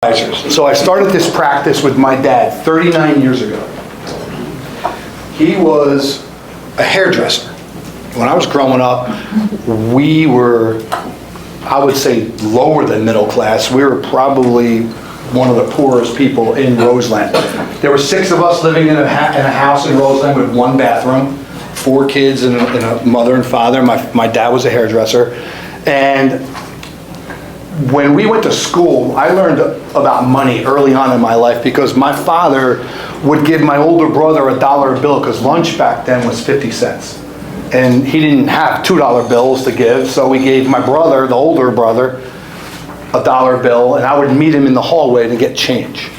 advisors. So I started this practice with my dad 39 years ago. He was a hairdresser. When I was growing up, we were, I would say, lower than middle class. We were probably one of the poorest people in Roseland. There were 6 of us living in a house in Roseland with 1 bathroom, 4 kids and a mother and father. My dad was a hairdresser. And when we went to school, I learned about money early on in my life because my father would give my older brother a $1 bill because lunch back then was 50 cents. And he didn't have $2 bills to give, so he gave my brother, the older brother, a $1 bill, and I would meet him in the hallway to get change.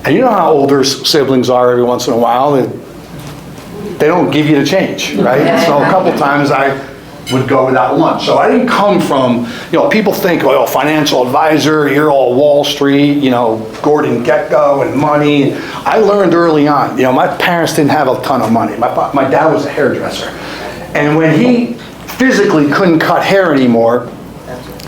And you know how older siblings are every once in a while? They don't give you the change, right? So a couple times I would go without lunch. So I didn't come from, people think, oh, financial advisor, you're all Wall Street, Gordon Gekko and money. I learned early on, my parents didn't have a ton of money. My dad was a hairdresser. And when he physically couldn't cut hair anymore,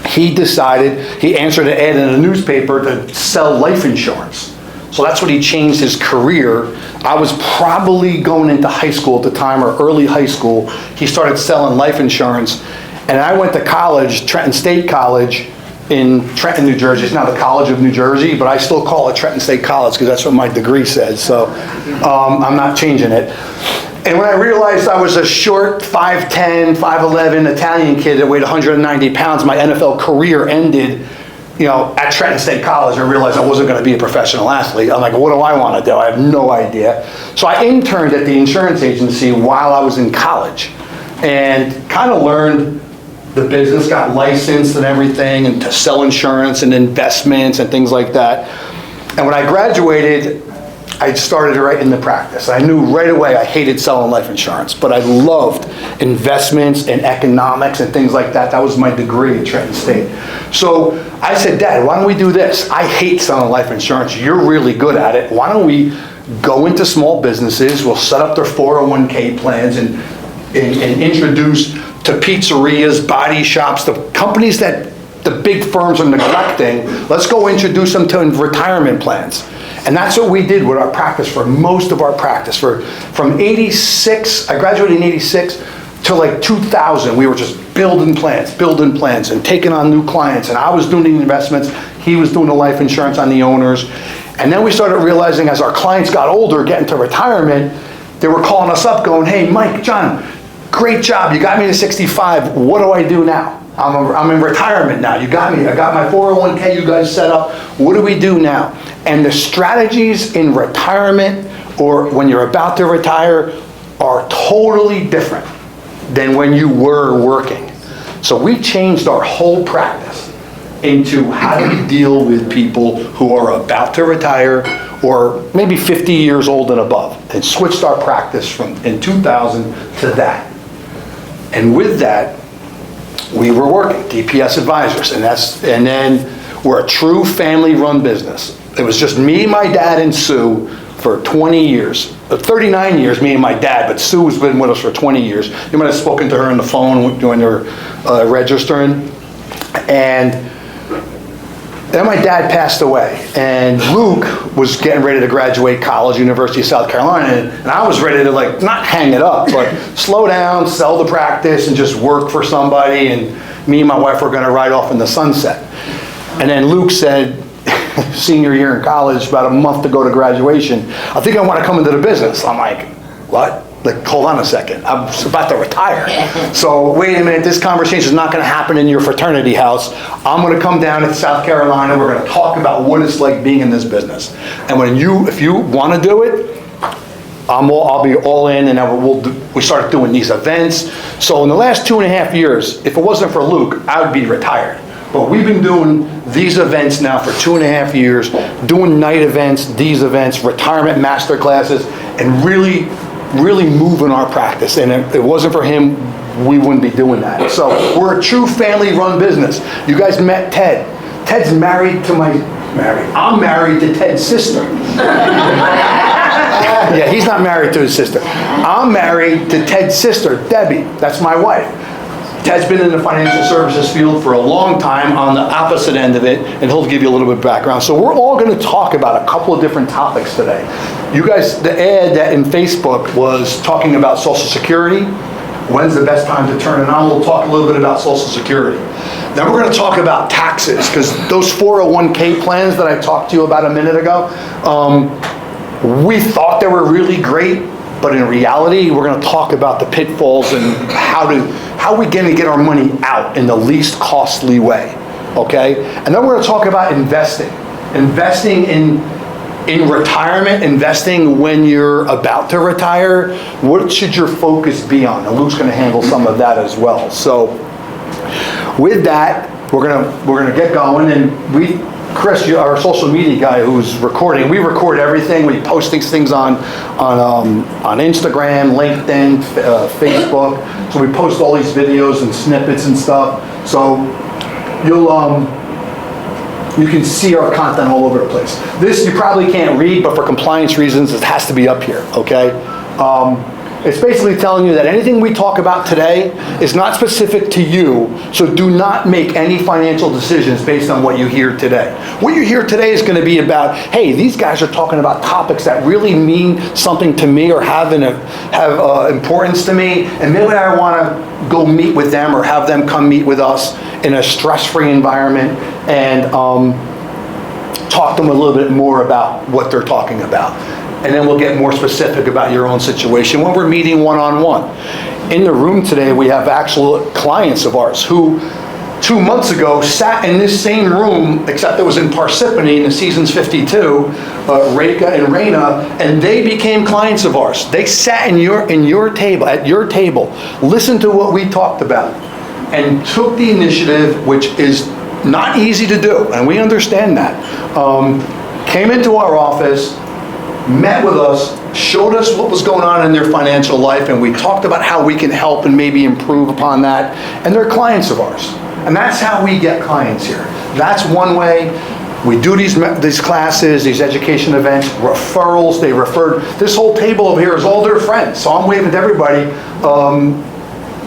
he answered an ad in a newspaper to sell life insurance. So that's what he changed his career. I was probably going into high school at the time, or early high school. He started selling life insurance. And I went to college, Trenton State College in Trenton, New Jersey. It's now the College of New Jersey, but I still call it Trenton State College because that's what my degree says. So I'm not changing it. And when I realized I was a short 5'10", 5'11" Italian kid that weighed 190 pounds, my NFL career ended at Trenton State College. I realized I wasn't going to be a professional athlete. I'm like, what do I want to do? I have no idea. So I interned at the insurance agency while I was in college and kind of learned the business, got licensed and everything, and to sell insurance and investments and things like that. And when I graduated, I started right in the practice. I knew right away I hated selling life insurance, but I loved investments and economics and things like that. That was my degree at Trenton State. So I said, Dad, why don't we do this? I hate selling life insurance. You're really good at it. Why don't we go into small businesses? We'll set up their 401k plans and introduce to pizzerias, body shops, the companies that the big firms are neglecting. Let's go introduce them to retirement plans. And that's what we did with our practice for most of our practice. From 86, I graduated in 86, to like 2000, we were just building plans and taking on new clients. And I was doing the investments, he was doing the life insurance on the owners. And then we started realizing as our clients got older, getting to retirement, they were calling us up going, hey, Mike, John, great job, you got me to 65, what do I do now? I'm in retirement now, you got me, I got my 401k you guys set up, what do we do now? And the strategies in retirement or when you're about to retire are totally different than when you were working. So we changed our whole practice into how do we deal with people who are about to retire or maybe 50 years old and above, and switched our practice from in 2000 to that. And with that, we were working, DPS advisors, and then we're a true family-run business. It was just me, my dad, and Sue for 20 years. 39 years, me and my dad, but Sue's been with us for 20 years. You might have spoken to her on the phone during her registering. And then my dad passed away, and Luke was getting ready to graduate college, University of South Carolina, and I was ready to not hang it up, but slow down, sell the practice, and just work for somebody, and me and my wife were gonna ride off in the sunset. And then Luke said, senior year in college, about a month to go to graduation, I think I want to come into the business. I'm like, what? Hold on a second, I'm about to retire. So wait a minute, this conversation is not going to happen in your fraternity house. I'm going to come down to South Carolina, we're going to talk about what it's like being in this business. And if you want to do it, I'll be all in, and we started doing these events. So in the last 2.5 years, if it wasn't for Luke, I would be retired. But we've been doing these events now for 2.5 years, doing night events, these events, retirement master classes, and really moving our practice. And if it wasn't for him, we wouldn't be doing that. So we're a true family-run business. You guys met Ted. Ted's married to I'm married to Ted's sister. Yeah, he's not married to his sister. I'm married to Ted's sister, Debbie. That's my wife. Ted's been in the financial services field for a long time on the opposite end of it, and he'll give you a little bit of background. So we're all going to talk about a couple of different topics today. You guys, the ad that in Facebook was talking about Social Security. When's the best time to turn it on? We'll talk a little bit about Social Security. Then we're going to talk about taxes, because those 401k plans that I talked to you about a minute ago, we thought they were really great, but in reality, we're going to talk about the pitfalls and how we're going to get our money out in the least costly way, okay? And then we're going to talk about investing in retirement, investing when you're about to retire. What should your focus be on? And Luke's going to handle some of that as well. So with that, we're gonna get going, and Chris, our social media guy who's recording, we record everything. We post these things on Instagram, LinkedIn, Facebook. So we post all these videos and snippets and stuff. So you can see our content all over the place. This you probably can't read, but for compliance reasons, it has to be up here, okay? It's basically telling you that anything we talk about today is not specific to you, so do not make any financial decisions based on what you hear today. What you hear today is going to be about, hey, these guys are talking about topics that really mean something to me or have importance to me, and maybe I want to go meet with them or have them come meet with us in a stress-free environment and talk to them a little bit more about what they're talking about. And then we'll get more specific about your own situation when we're meeting one-on-one. In the room today, we have actual clients of ours who 2 months ago sat in this same room, except it was in Parsippany in the Seasons 52, Reka and Raina, and they became clients of ours. They sat at your table, listened to what we talked about, and took the initiative, which is not easy to do, and we understand that. Came into our office, met with us, showed us what was going on in their financial life, and we talked about how we can help and maybe improve upon that, and they're clients of ours. And that's how we get clients here. That's one way. We do these classes, these education events, referrals. They referred, this whole table over here is all their friends, so I'm waving to everybody,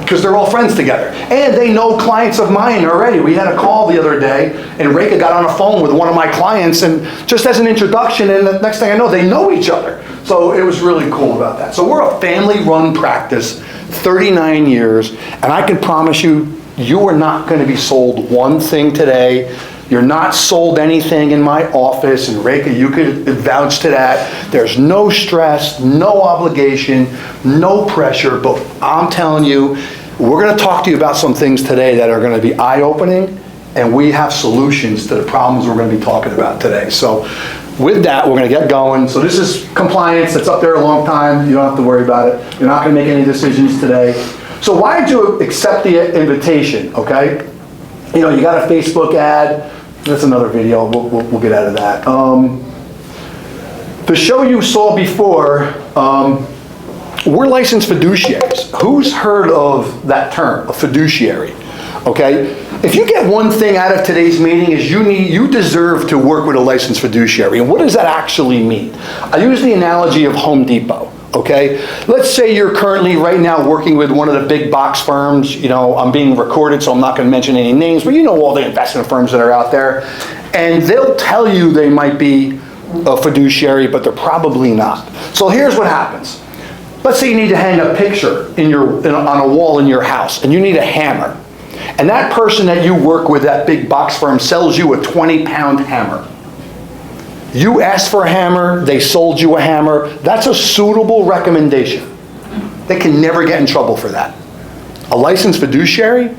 because they're all friends together. And they know clients of mine already. We had a call the other day, and Reka got on a phone with one of my clients, and just as an introduction, and the next thing I know, they know each other. So it was really cool about that. So we're a family-run practice, 39 years, and I can promise you, you are not going to be sold one thing today. You're not sold anything in my office, and Reka, you could vouch to that. There's no stress, no obligation, no pressure, but I'm telling you, we're going to talk to you about some things today that are going to be eye-opening, and we have solutions to the problems we're going to be talking about today. So with that, we're going to get going. So this is compliance. It's up there a long time. You don't have to worry about it. You're not going to make any decisions today. So why did you accept the invitation, okay? You know, you got a Facebook ad. That's another video. We'll get out of that. The show you saw before, we're licensed fiduciaries. Who's heard of that term, a fiduciary? Okay? If you get one thing out of today's meeting is you deserve to work with a licensed fiduciary. And what does that actually mean? I use the analogy of Home Depot. Okay, let's say you're currently right now working with one of the big box firms. You know, I'm being recorded, so I'm not going to mention any names, but you know all the investment firms that are out there. And they'll tell you they might be a fiduciary, but they're probably not. So here's what happens. Let's say you need to hang a picture on a wall in your house, and you need a hammer. And that person that you work with, that big box firm, sells you a 20-pound hammer. You asked for a hammer, they sold you a hammer. That's a suitable recommendation. They can never get in trouble for that. A licensed fiduciary,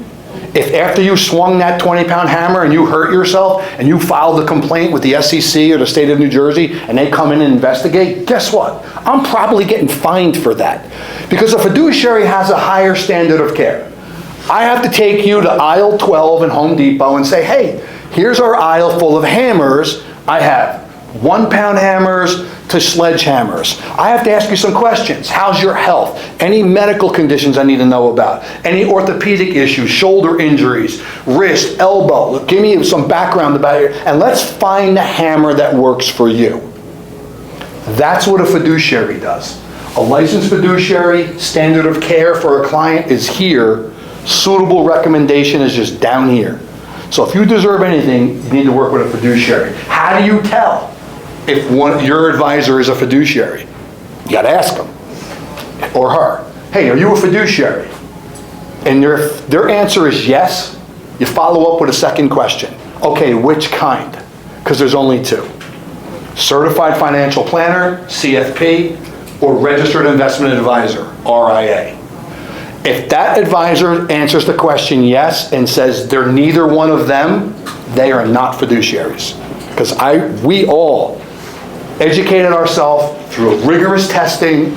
if after you swung that 20-pound hammer and you hurt yourself and you filed a complaint with the SEC or the state of New Jersey and they come in and investigate, guess what? I'm probably getting fined for that. Because a fiduciary has a higher standard of care. I have to take you to aisle 12 in Home Depot and say, hey, here's our aisle full of hammers. I have 1-pound hammers to sledgehammers. I have to ask you some questions. How's your health? Any medical conditions I need to know about? Any orthopedic issues, shoulder injuries, wrist, elbow? Give me some background about it, and let's find the hammer that works for you. That's what a fiduciary does. A licensed fiduciary, standard of care for a client is here suitable recommendation is just down here. So if you deserve anything, you need to work with a fiduciary. How do you tell if your advisor is a fiduciary? You got to ask him or her, hey, are you a fiduciary? And their answer is yes. You follow up with a second question. Okay, which kind? Because there's only two. Certified Financial Planner, CFP, or Registered Investment Advisor, RIA. If that advisor answers the question yes and says they're neither one of them, they are not fiduciaries. Because we all educated ourselves through rigorous testing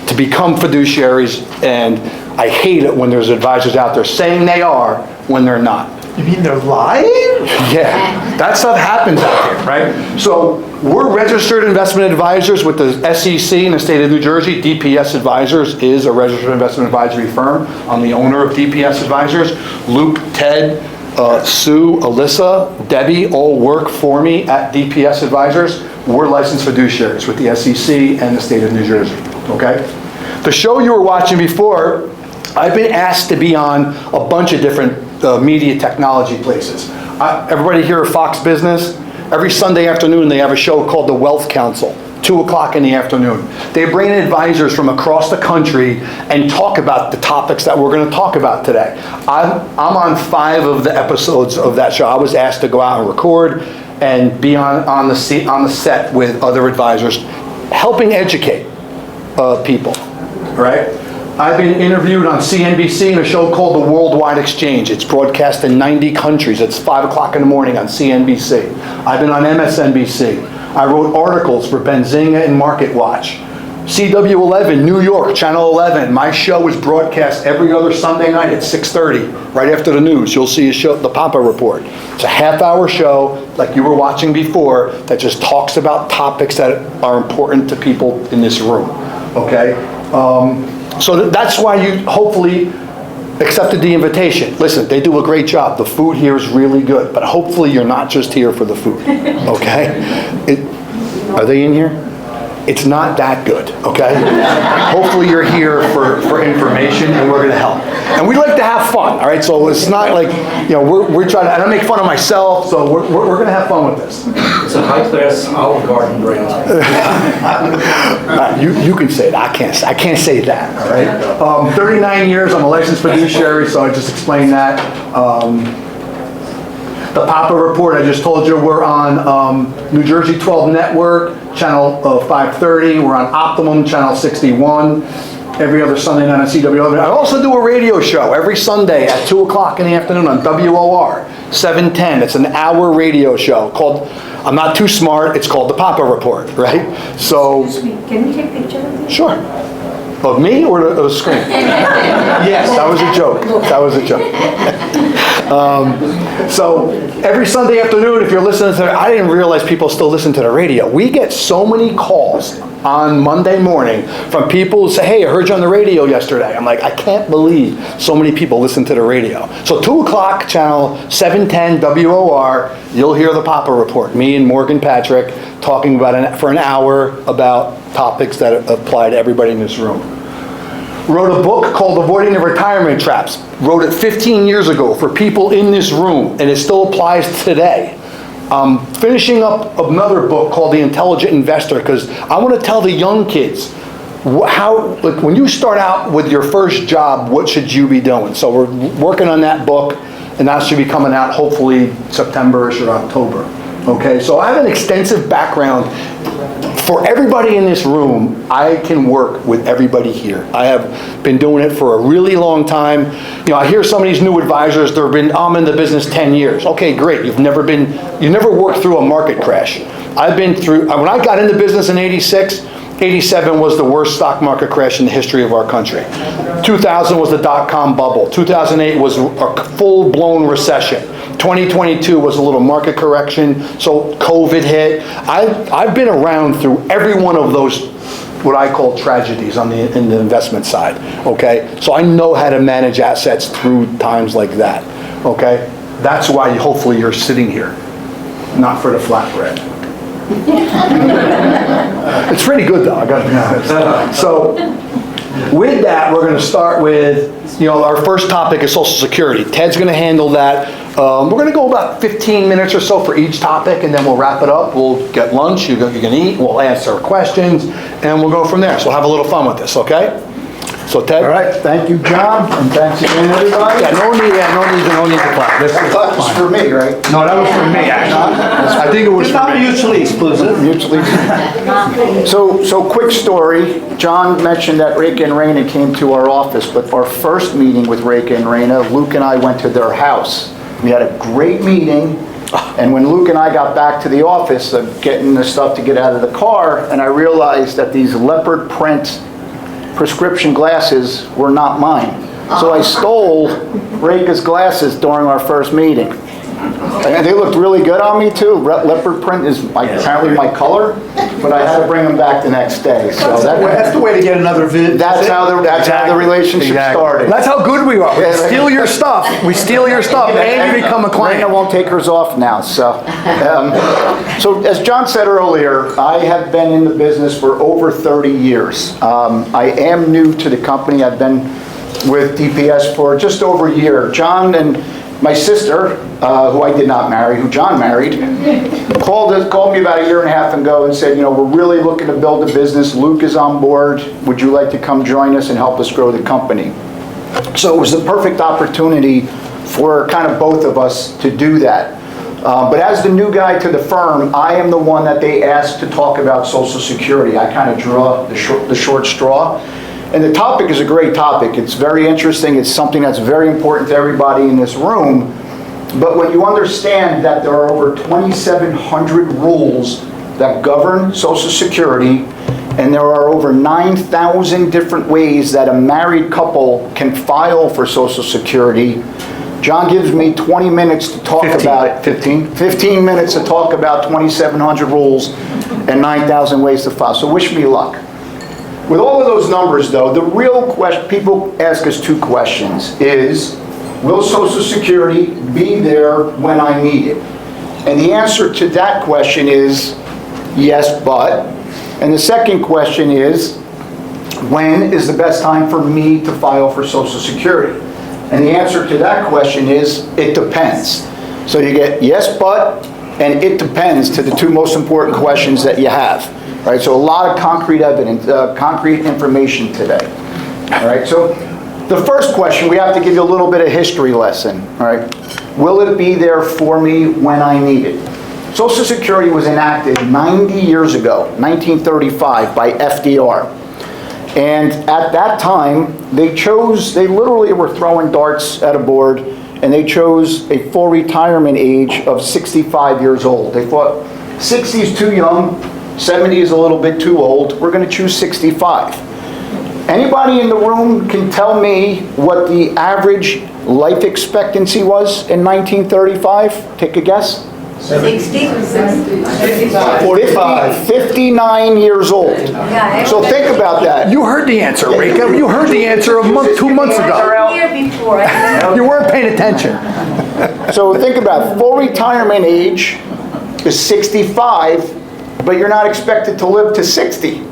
to become fiduciaries, and I hate it when there's advisors out there saying they are when they're not. You mean they're lying? Yeah, that stuff happens out there, right? So we're registered investment advisors with the SEC in the state of New Jersey. DPS Advisors is a registered investment advisory firm. I'm the owner of DPS Advisors. Luke, Ted, Sue, Alyssa, Debbie all work for me at DPS Advisors. We're licensed fiduciaries with the SEC and the state of New Jersey, okay? The show you were watching before, I've been asked to be on a bunch of different media technology places. Everybody here at Fox Business, every Sunday afternoon they have a show called The Wealth Council, 2 o'clock in the afternoon. They bring in advisors from across the country and talk about the topics that we're going to talk about today. I'm on 5 of the episodes of that show. I was asked to go out and record and be on the set with other advisors, helping educate people, right? I've been interviewed on CNBC in a show called The Worldwide Exchange. It's broadcast in 90 countries. It's 5 o'clock in the morning on CNBC. I've been on MSNBC. I wrote articles for Benzinga and Market Watch. CW11, New York, Channel 11. My show is broadcast every other Sunday night at 6:30, right after the news. You'll see a show, The Papa Report. It's a half-hour show, like you were watching before, that just talks about topics that are important to people in this room, okay? So that's why you hopefully accepted the invitation. Listen, they do a great job. The food here is really good, but hopefully you're not just here for the food, okay? Are they in here? It's not that good, okay? Hopefully you're here for information, and we're going to help. And we like to have fun, all right? So it's not like, we're trying to, and I make fun of myself, so we're going to have fun with this. It's a high-class Olive Garden brand. You can say that. I can't say that, all right? 39 years, I'm a licensed fiduciary, so I just explained that. The Papa Report, I just told you, we're on New Jersey 12 Network, Channel 530. We're on Optimum, Channel 61. Every other Sunday night on CW11. I also do a radio show every Sunday at 2 o'clock in the afternoon on WOR 710. It's an hour radio show called, I'm not too smart, it's called The Papa Report, right? So, Excuse me, can we take a picture of this? sure. Of me or the screen? Yes, that was a joke. That was a joke. So every Sunday afternoon, if you're listening to, I didn't realize people still listen to the radio. We get so many calls on Monday morning from people who say, hey, I heard you on the radio yesterday. I'm like, I can't believe so many people listen to the radio. So 2 o'clock, channel 710 WOR, you'll hear the Papa Report. Me and Morgan Patrick talking for an hour about topics that apply to everybody in this room. Wrote a book called Avoiding the Retirement Traps. Wrote it 15 years ago for people in this room, and it still applies today. Finishing up another book called The Intelligent Investor, because I want to tell the young kids when you start out with your first job, what should you be doing? So we're working on that book, and that should be coming out hopefully September-ish or October. Okay, so I have an extensive background. For everybody in this room, I can work with everybody here. I have been doing it for a really long time. I hear some of these new advisors, I'm in the business 10 years. Okay, great. You never worked through a market crash. I've been through, when I got into business in 86, 87 was the worst stock market crash in the history of our country. 2000 was the dot-com bubble. 2008 was a full-blown recession. 2022 was a little market correction, so COVID hit. I've been around through every one of those, what I call tragedies in the investment side, okay? So I know how to manage assets through times like that, okay? That's why hopefully you're sitting here, not for the flatbread. It's pretty good though, I gotta be honest. So With that, we're going to start with, our first topic is Social Security. Ted's going to handle that. We're going to go about 15 minutes or so for each topic, and then we'll wrap it up. We'll get lunch, you can eat, we'll answer questions, and we'll go from there. So we'll have a little fun with this, okay? So Ted? All right, thank you, John, and thanks again, everybody. Yeah, no need to clap. I thought it was for me, right? No, that was for me, actually. I think it was It's for not me. mutually exclusive. Mutually. So quick story. John mentioned that Reka and Raina came to our office, but our first meeting with Reka and Raina, Luke and I went to their house. We had a great meeting, and when Luke and I got back to the office, getting the stuff to get out of the car, and I realized that these leopard print prescription glasses were not mine. So I stole Reka's glasses during our first meeting. And they looked really good on me too. Leopard print is apparently my color, but I had to bring them back the next day. So That's the way to get another vid. that's how the relationship started. That's how good we are. We steal your stuff, and you become a client. Raina won't take hers off now, so. So as John said earlier, I have been in the business for over 30 years. I am new to the company. I've been with DPS for just over a year. John and my sister, who I did not marry, who John married, called me about a year and a half ago and said, we're really looking to build a business. Luke is on board. Would you like to come join us and help us grow the company? So it was the perfect opportunity for kind of both of us to do that. But as the new guy to the firm, I am the one that they asked to talk about Social Security. I kind of draw the short straw. And the topic is a great topic. It's very interesting. It's something that's very important to everybody in this room. But when you understand that there are over 2,700 rules that govern Social Security, and there are over 9,000 different ways that a married couple can file for Social Security, John gives me 20 minutes to talk about it. 15 minutes to talk about 2,700 rules and 9,000 ways to file. So wish me luck. With all of those numbers, though, the real question, people ask us two questions, is, will Social Security be there when I need it? And the answer to that question is, yes, but. And the second question is, when is the best time for me to file for Social Security? And the answer to that question is, it depends. So you get yes, but, and it depends to the two most important questions that you have. All right, so a lot of concrete evidence, concrete information today. All right, so the first question, we have to give you a little bit of history lesson. All right, will it be there for me when I need it? Social Security was enacted 90 years ago, 1935, by FDR. And at that time, they literally were throwing darts at a board, and they chose a full retirement age of 65 years old. They thought 60 is too young, 70 is a little bit too old, we're going to choose 65. Anybody in the room can tell me what the average life expectancy was in 1935? Take a guess. 60? 45. 59 years old. So think about that. You heard the answer, Reka. You heard the answer 2 months ago. Year before. I You weren't paying attention. So think about it. Full retirement age is 65, but you're not expected to live to 60.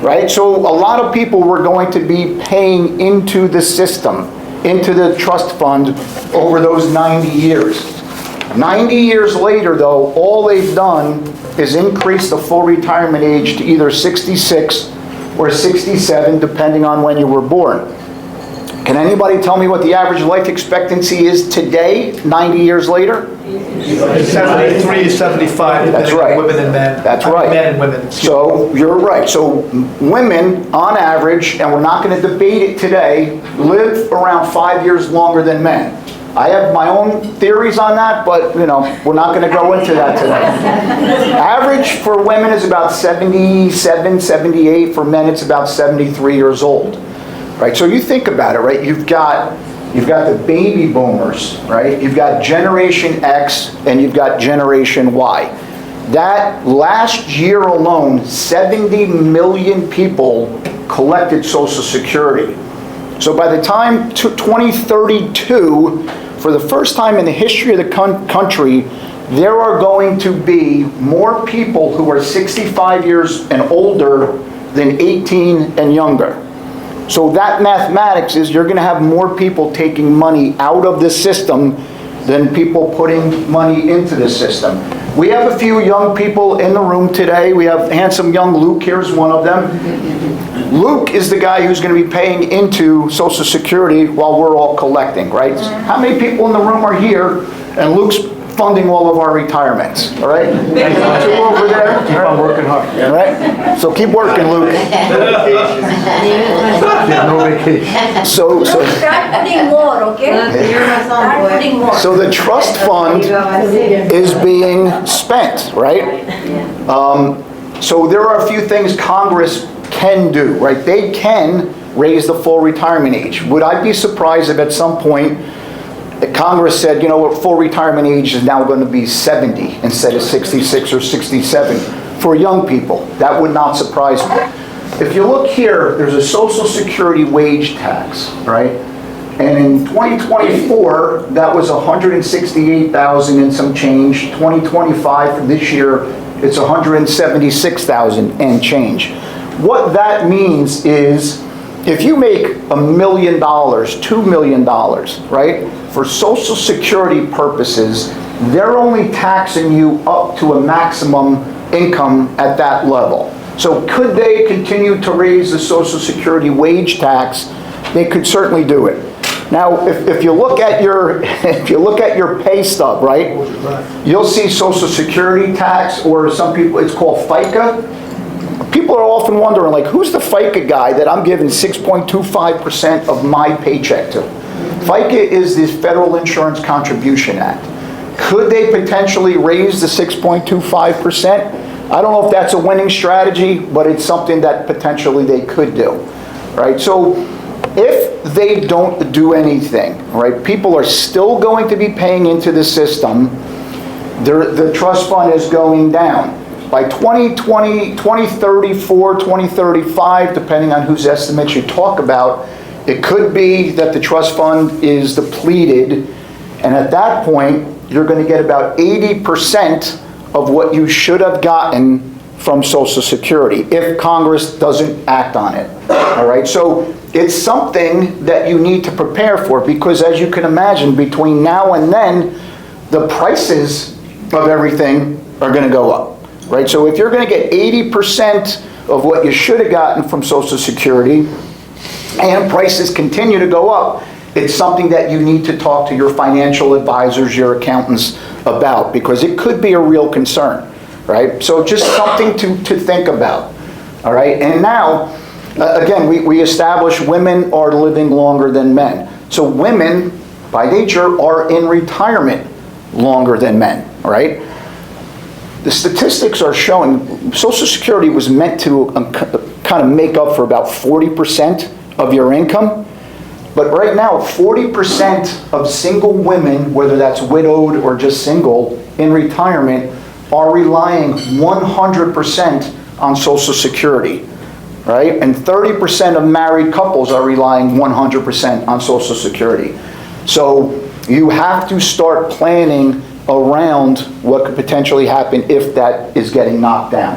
Right? So a lot of people were going to be paying into the system, into the trust fund over those 90 years. 90 years later, though, all they've done is increase the full retirement age to either 66 or 67, depending on when you were born. Can anybody tell me what the average life expectancy is today, 90 years later? 73, 75, That's depending right. on women and men. That's right. Men and women. So you're right. So women, on average, and we're not going to debate it today, live around 5 years longer than men. I have my own theories on that, but we're not going to go into that today. Average for women is about 77, 78. For men, it's about 73 years old. Right? So you think about it, right? You've got the baby boomers, right? You've got Generation X and you've got Generation Y. That last year alone, 70 million people collected Social Security. So by the time 2032, for the first time in the history of the country, there are going to be more people who are 65 years and older than 18 and younger. So that mathematics is you're going to have more people taking money out of the system than people putting money into the system. We have a few young people in the room today. We have handsome young Luke, here's one of them. Luke is the guy who's going to be paying into Social Security while we're all collecting, right? How many people in the room are here and Luke's funding all of our retirements, all right? Two over there. Keep on working hard. All right? So keep working, Luke. No vacation. So Start putting more, okay? Start putting more. So the trust fund is being spent, right? So there are a few things Congress can do, right? They can raise the full retirement age. Would I be surprised if at some point Congress said, you know what, full retirement age is now going to be 70 instead of 66 or 67 for young people? That would not surprise me. If you look here, there's a Social Security wage tax, right? And in 2024, that was 168,000 and some change. 2025 for this year, it's 176,000 and change. What that means is if you make $1 million, $2 million, right, for Social Security purposes, they're only taxing you up to a maximum income at that level. So could they continue to raise the Social Security wage tax? They could certainly do it. Now, if you look at your if you look at your pay stub, right, you'll see Social Security tax, or some people it's called FICA. People are often wondering, like, who's the FICA guy that I'm giving 6.25% of my paycheck to? FICA is the Federal Insurance Contribution Act. Could they potentially raise the 6.25%? I don't know if that's a winning strategy, but it's something that potentially they could do, right? So if they don't do anything, right, people are still going to be paying into the system. The trust fund is going down. By 2020, 2034, 2035, depending on whose estimates you talk about, it could be that the trust fund is depleted, and at that point, you're going to get about 80% of what you should have gotten from Social Security if Congress doesn't act on it. All right, so it's something that you need to prepare for, because as you can imagine, between now and then, the prices of everything are going to go up. Right, so if you're going to get 80% of what you should have gotten from Social Security, and prices continue to go up, it's something that you need to talk to your financial advisors, your accountants about, because it could be a real concern, right? So just something to think about, all right? And now, again, we established women are living longer than men. So women, by nature, are in retirement longer than men, right? The statistics are showing Social Security was meant to kind of make up for about 40% of your income. But right now, 40% of single women, whether that's widowed or just single, in retirement, are relying 100% on Social Security, right? And 30% of married couples are relying 100% on Social Security. So you have to start planning around what could potentially happen if that is getting knocked down.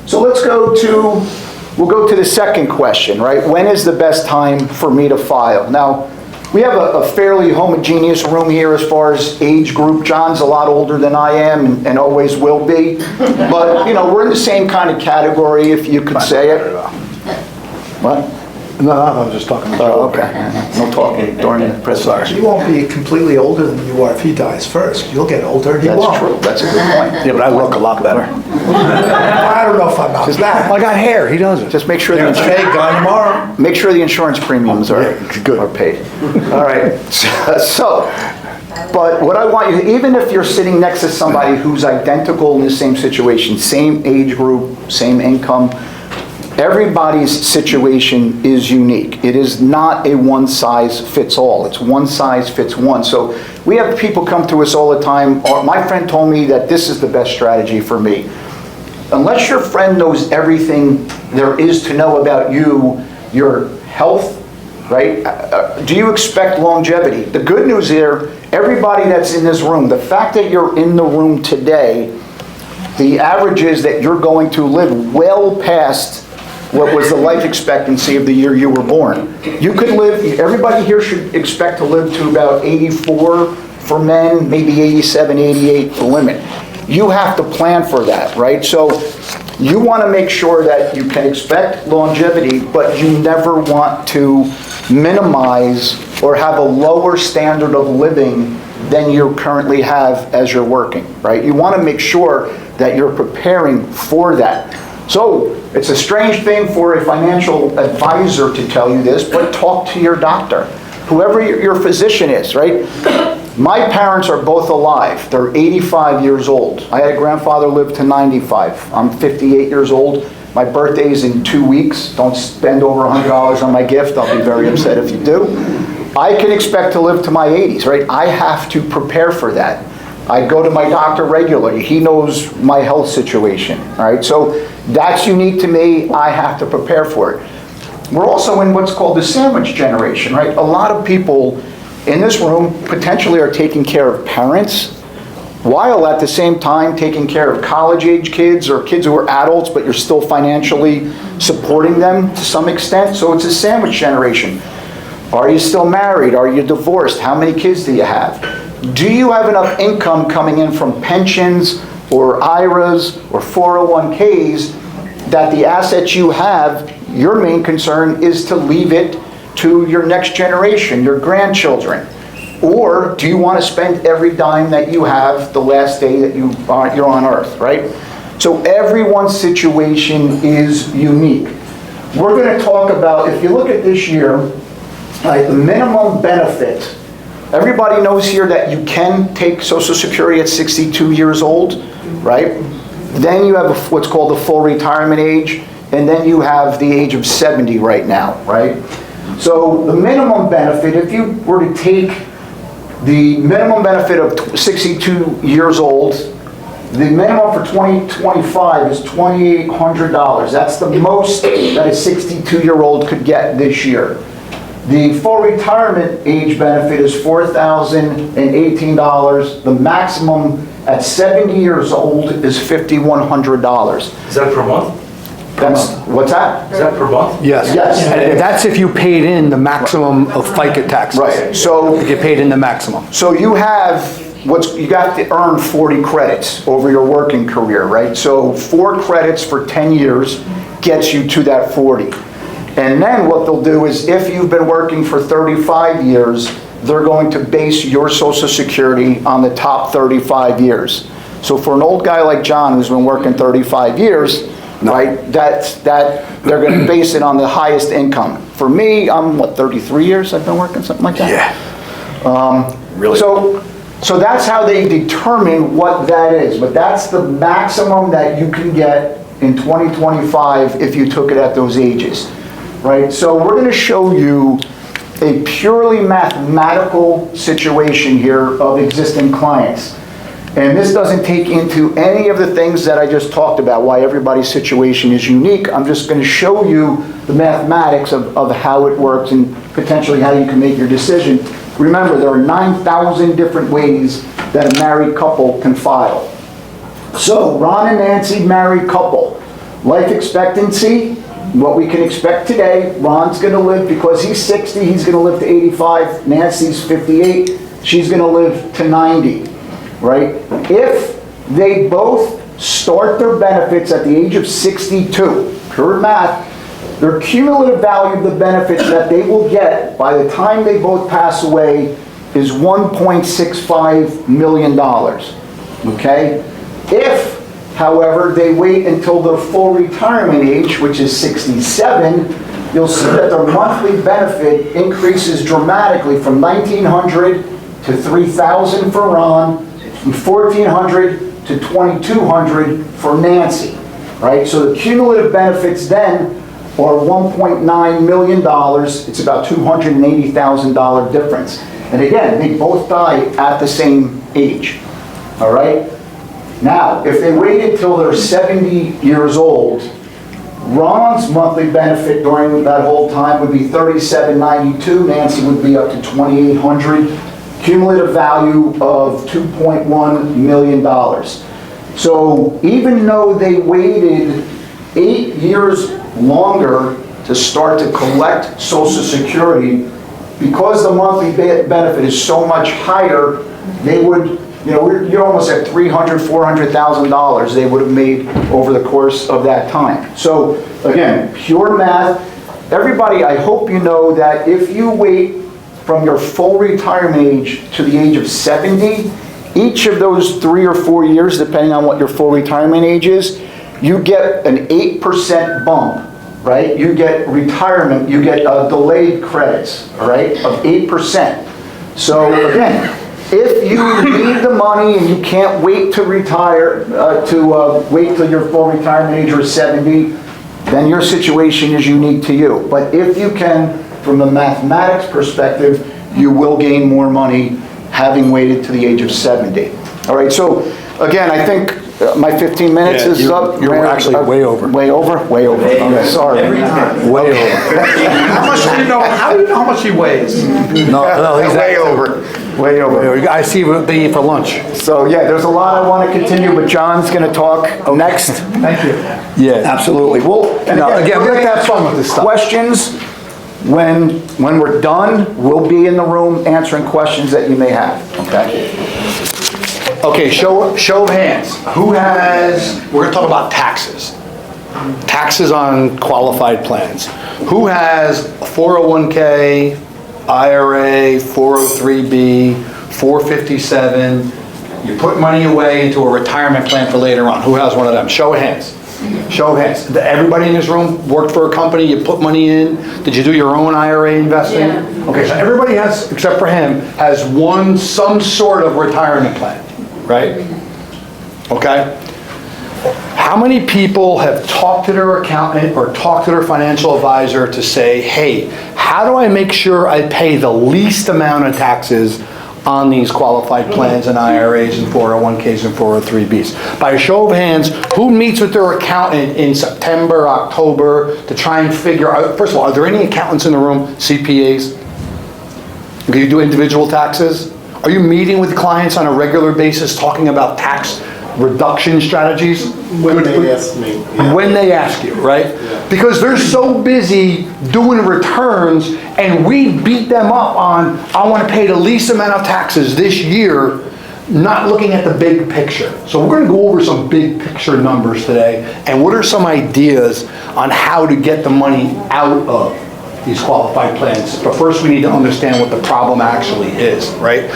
So we'll go to the second question, right? When is the best time for me to file? Now, we have a fairly homogeneous room here as far as age group. John's a lot older than I am and always will be. But, you know, we're in the same kind of category, if you could say it. What? No, I'm just talking about. Oh, okay. No talking during the presentation. You won't be completely older than you are if he dies first. You'll get older, he won't. That's true. That's a good point. Yeah, but I look a lot better. I don't know if I'm not that. I got hair, he doesn't. Just make sure the Hey, gone tomorrow. Make sure the insurance premiums are paid. All right. So, but what I want you, even if you're sitting next to somebody who's identical in the same situation, same age group, same income, everybody's situation is unique. It is not a one size fits all. It's one size fits one. So we have people come to us all the time. My friend told me that this is the best strategy for me. Unless your friend knows everything there is to know about you, your health, right? Do you expect longevity? The good news here, everybody that's in this room, the fact that you're in the room today, the average is that you're going to live well past what was the life expectancy of the year you were born. You could live, everybody here should expect to live to about 84 for men, maybe 87, 88 for women. You have to plan for that, right? So you want to make sure that you can expect longevity, but you never want to minimize or have a lower standard of living than you currently have as you're working, right? You want to make sure that you're preparing for that. So it's a strange thing for a financial advisor to tell you this, but talk to your doctor, whoever your physician is, right? My parents are both alive. They're 85 years old. I had a grandfather live to 95. I'm 58 years old. My birthday is in 2 weeks. Don't spend over $100 on my gift. I'll be very upset if you do. I can expect to live to my 80s, right? I have to prepare for that. I go to my doctor regularly. He knows my health situation, right? So that's unique to me. I have to prepare for it. We're also in what's called the sandwich generation, right? A lot of people in this room potentially are taking care of parents, while at the same time taking care of college-age kids or kids who are adults, but you're still financially supporting them to some extent. So it's a sandwich generation. Are you still married? Are you divorced? How many kids do you have? Do you have enough income coming in from pensions or IRAs or 401ks that the assets you have, your main concern is to leave it to your next generation, your grandchildren? Or do you want to spend every dime that you have the last day that you're on earth, right? So everyone's situation is unique. We're going to talk about, if you look at this year, the minimum benefit. Everybody knows here that you can take Social Security at 62 years old, right? Then you have what's called the full retirement age, and then you have the age of 70 right now, right? So the minimum benefit, if you were to take the minimum benefit of 62 years old, the minimum for 2025 is $2,800. That's the most that a 62-year-old could get this year. The full retirement age benefit is $4,018. The maximum at 70 years old is $5,100. Is that per month? That's, what's that? Is that per month? Yes. Yes. And that's if you paid in the maximum of FICA taxes. Right. So If you paid in the maximum. So you have, you got to earn 40 credits over your working career, right? So 4 credits for 10 years gets you to that 40. And then what they'll do is, if you've been working for 35 years, they're going to base your Social Security on the top 35 years. So for an old guy like John, who's been working 35 years, right, they're going to base it on the highest income. For me, I'm, 33 years I've been working, something like that? Yeah. Really? So that's how they determine what that is. But that's the maximum that you can get in 2025 if you took it at those ages, right? So we're going to show you a purely mathematical situation here of existing clients. And this doesn't take into any of the things that I just talked about, why everybody's situation is unique. I'm just going to show you the mathematics of how it works and potentially how you can make your decision. Remember, there are 9,000 different ways that a married couple can file. So, Ron and Nancy, married couple. Life expectancy, what we can expect today, Ron's going to live, because he's 60, he's going to live to 85. Nancy's 58, she's going to live to 90. Right? If they both start their benefits at the age of 62, pure math, their cumulative value of the benefits that they will get by the time they both pass away is $1.65 million. Okay? If, however, they wait until their full retirement age, which is 67, you'll see that their monthly benefit increases dramatically from $1,900 to $3,000 for Ron, from $1,400 to $2,200 for Nancy, right? So the cumulative benefits then are $1.9 million. It's about $280,000 difference. And again, they both die at the same age, all right? Now, if they wait until they're 70 years old, Ron's monthly benefit during that whole time would be $3,792. Nancy would be up to $2,800. Cumulative value of $2.1 million. So even though they waited 8 years longer to start to collect Social Security. Because the monthly benefit is so much higher, they would, you're almost at $300,000, $400,000 they would have made over the course of that time. So again, pure math. Everybody, I hope you know that if you wait from your full retirement age to the age of 70, each of those 3 or 4 years, depending on what your full retirement age is, you get an 8% bump, right? You get retirement, you get delayed credits, all right, of 8%. So again, if you need the money and you can't wait to retire, wait till your full retirement age or 70, then your situation is unique to you. But if you can, from a mathematics perspective, you will gain more money having waited to the age of 70. All right, so again, I think my 15 minutes is up. You're actually way over. Way over? Way over. Okay, sorry. Way over. How much do you know, how do you know how much he weighs? No, he's Way over. Way over. I see what they eat for lunch. So yeah, there's a lot I want to continue, but John's going to talk next. Thank you. Yeah. Absolutely. Well, and Again, we like to have fun with this stuff. questions, when we're done, we'll be in the room answering questions that you may have, okay? Okay, show of hands. Who has, we're gonna talk about taxes. Taxes on qualified plans. Who has a 401k, IRA, 403b, 457? You put money away into a retirement plan for later on. Who has one of them? Show of hands. Show of hands. Everybody in this room worked for a company, you put money in. Did you do your own IRA investing? Yeah. Okay, so everybody has, except for him, has some sort of retirement plan, right? Okay? How many people have talked to their accountant or talked to their financial advisor to say, hey, how do I make sure I pay the least amount of taxes on these qualified plans and IRAs and 401ks and 403bs? By a show of hands, who meets with their accountant in September, October to try and figure out, first of all, are there any accountants in the room, CPAs? Do you do individual taxes? Are you meeting with clients on a regular basis talking about tax reduction strategies? When they ask me. Yeah. When they ask you, right? Yeah. Because they're so busy doing returns and we beat them up on, I want to pay the least amount of taxes this year, not looking at the big picture. So we're going to go over some big picture numbers today and what are some ideas on how to get the money out of these qualified plans. But first we need to understand what the problem actually is, right?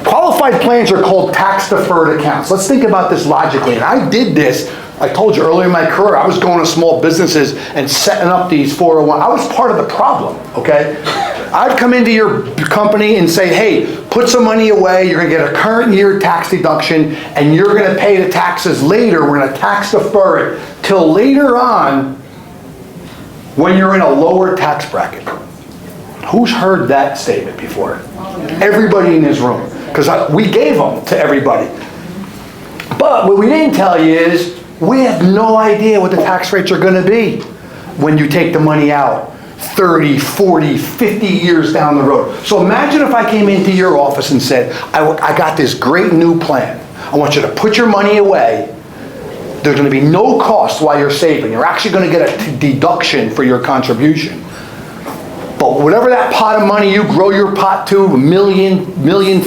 Qualified plans are called tax deferred accounts. Let's think about this logically. And I did this, I told you earlier in my career, I was going to small businesses and setting up these 401. I was part of the problem, okay? I'd come into your company and say, hey, put some money away, you're gonna get a current year tax deduction, and you're gonna pay the taxes later, we're gonna tax defer it till later on when you're in a lower tax bracket. Who's heard that statement before? Everybody in this room, because we gave them to everybody. But what we didn't tell you is, we have no idea what the tax rates are gonna be when you take the money out 30, 40, 50 years down the road. So imagine if I came into your office and said, I got this great new plan. I want you to put your money away. There's going to be no cost while you're saving. You're actually going to get a deduction for your contribution. But whatever that pot of money you grow your pot to, $1 million, $1.5 million,